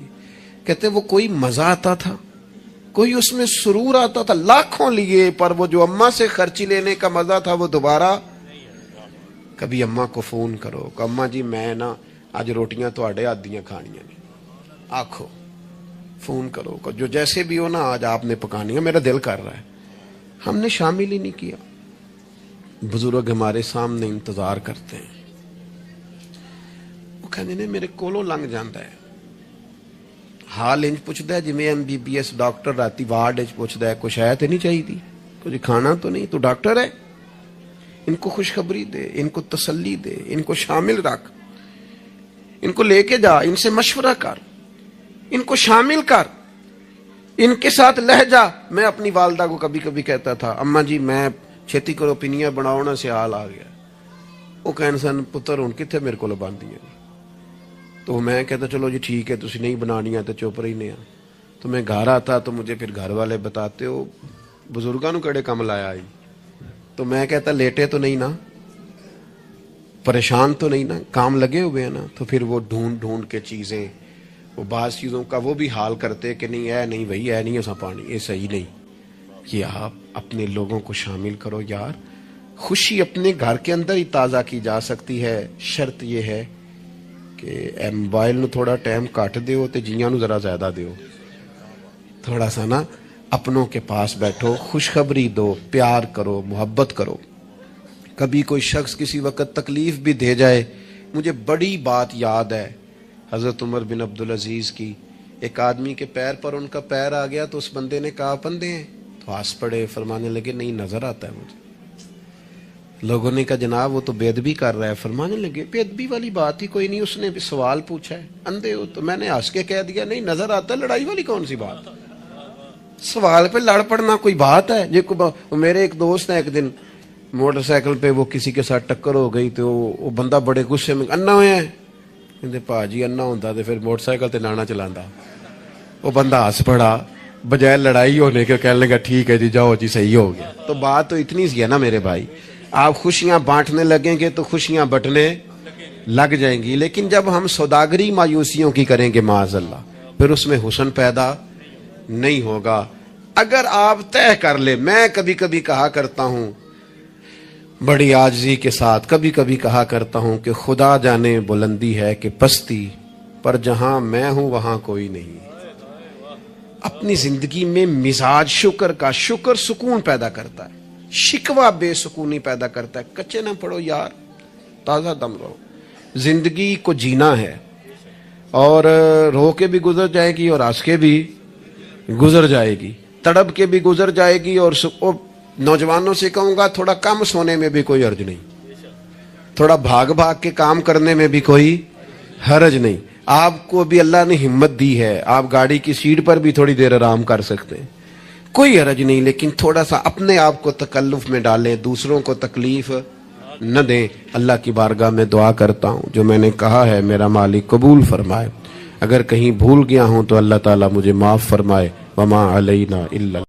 کہتے وہ کوئی مزہ آتا تھا، کوئی اس میں سرور آتا تھا، لاکھوں لیے، پر وہ جو اماں سے خرچی لینے کا مزہ تھا وہ دوبارہ۔ کبھی اماں کو فون کرو کہ اماں جی میں نا آج روٹیاں تواڈے ہاتھ دیاں کھانیاں نے، آکھو، فون کرو کہ جو جیسے بھی ہو نا آج آپ نے پکانی ہے، میرا دل کر رہا ہے۔ ہم نے شامل ہی نہیں کیا۔ بزرگ ہمارے سامنے انتظار کرتے ہیں، وہ کہنے نے میرے کولوں لنگ جاندہ ہے، حال انج پوچھدا ہے جویں MBBS ڈاکٹر راتی وارڈ وچ پوچھدا ہے کچھ ہے تے نہیں چاہیے دی، کچھ کھانا تو نہیں، تو ڈاکٹر ہے۔ ان کو خوشخبری دے، ان کو تسلی دے، ان کو شامل رکھ، ان کو لے کے جا، ان سے مشورہ کر، ان کو شامل کر، ان کے ساتھ لہجہ۔ میں اپنی والدہ کو کبھی کبھی کہتا تھا اماں جی میں چھیتی کرو پینیاں بناؤ نا سیال آ گیا، وہ کہن سن پتر ہن کتھے میرے کو باندھیاں، تو میں کہتا چلو جی ٹھیک ہے تسی نہیں بنانیاں تو چپ رہنے ہیں۔ تو میں گھر آتا تو مجھے پھر گھر والے بتاتے ہو بزرگاں نو کڑے کم لایا آئی، تو میں کہتا لیٹے تو نہیں نا، پریشان تو نہیں نا، کام لگے ہوئے ہیں نا، تو پھر وہ ڈھونڈ ڈھونڈ کے چیزیں، وہ بعض چیزوں کا وہ بھی حال کرتے کہ نہیں اے نہیں بھائی اے نہیں اسا پانی، یہ صحیح نہیں۔ یہ آپ اپنے لوگوں کو شامل کرو یار۔ خوشی اپنے گھر کے اندر ہی تازہ کی جا سکتی ہے، شرط یہ ہے کہ اے موبائل نو تھوڑا ٹائم کٹ دیو تے جیاں نو ذرا زیادہ دیو، تھوڑا سا نا اپنوں کے پاس بیٹھو، خوشخبری دو، پیار کرو، محبت کرو۔ کبھی کوئی شخص کسی وقت تکلیف بھی دے جائے، مجھے بڑی بات یاد ہے حضرت عمر بن عبدالعزیز کی، ایک آدمی کے پیر پر ان کا پیر آ گیا تو اس بندے نے کہا پندے ہیں، تو ہنس پڑے، فرمانے لگے نہیں نظر آتا ہے مجھے۔ لوگوں نے کہا جناب وہ تو بے ادبی کر رہا ہے، فرمانے لگے بے ادبی والی بات ہی کوئی نہیں، اس نے بھی سوال پوچھا ہے، اندھے ہو؟ تو میں نے ہنس کے کہہ دیا نہیں نظر آتا ہے، لڑائی والی کون سی بات، سوال پہ لڑ پڑنا کوئی بات ہے؟ میرے ایک دوست ہیں، ایک دن موٹر سائیکل پہ وہ کسی کے ساتھ ٹکر ہو گئی تو وہ بندہ بڑے غصے میں انا ہویا ہے، کہتے پا جی انا ہوتا تو پھر موٹر سائیکل تے لانا چلانا۔ وہ بندہ ہنس پڑا، بجائے لڑائی ہونے کے کہنے لگا ٹھیک ہے جی جاؤ جی صحیح ہو گیا۔ تو بات تو اتنی سی ہے نا میرے بھائی، آپ خوشیاں بانٹنے لگیں گے تو خوشیاں بٹنے لگ جائیں گی، لیکن جب ہم سوداگری مایوسیوں کی کریں گے معاذ اللہ، پھر اس میں حسن پیدا نہیں ہوگا۔ اگر آپ طے کر لیں، میں کبھی کبھی کہا کرتا ہوں بڑی عاجزی کے ساتھ، کبھی کبھی کہا کرتا ہوں کہ خدا جانے بلندی ہے کہ پستی، پر جہاں میں ہوں وہاں کوئی نہیں۔ اپنی زندگی میں مزاج شکر کا، شکر سکون پیدا کرتا ہے، شکوہ بے سکونی پیدا کرتا ہے۔ کچے نہ پڑو یار، تازہ دم رہو، زندگی کو جینا ہے، اور رو کے بھی گزر جائے گی اور ہنس کے بھی گزر جائے گی، تڑپ کے بھی گزر جائے گی، اور نوجوانوں سے کہوں گا تھوڑا کم سونے میں بھی کوئی حرج نہیں، تھوڑا بھاگ بھاگ کے کام کرنے میں بھی کوئی حرج نہیں۔ آپ کو ابھی اللہ نے ہمت دی ہے، آپ گاڑی کی سیٹ پر بھی تھوڑی دیر آرام کر سکتے ہیں، کوئی حرج نہیں، لیکن تھوڑا سا اپنے آپ کو تکلف میں ڈالیں، دوسروں کو تکلیف نہ دیں۔ اللہ کی بارگاہ میں دعا کرتا ہوں جو میں نے کہا ہے میرا مالک قبول فرمائے، اگر کہیں بھول گیا ہوں تو اللہ تعالیٰ مجھے معاف فرمائے۔ وما علینا الا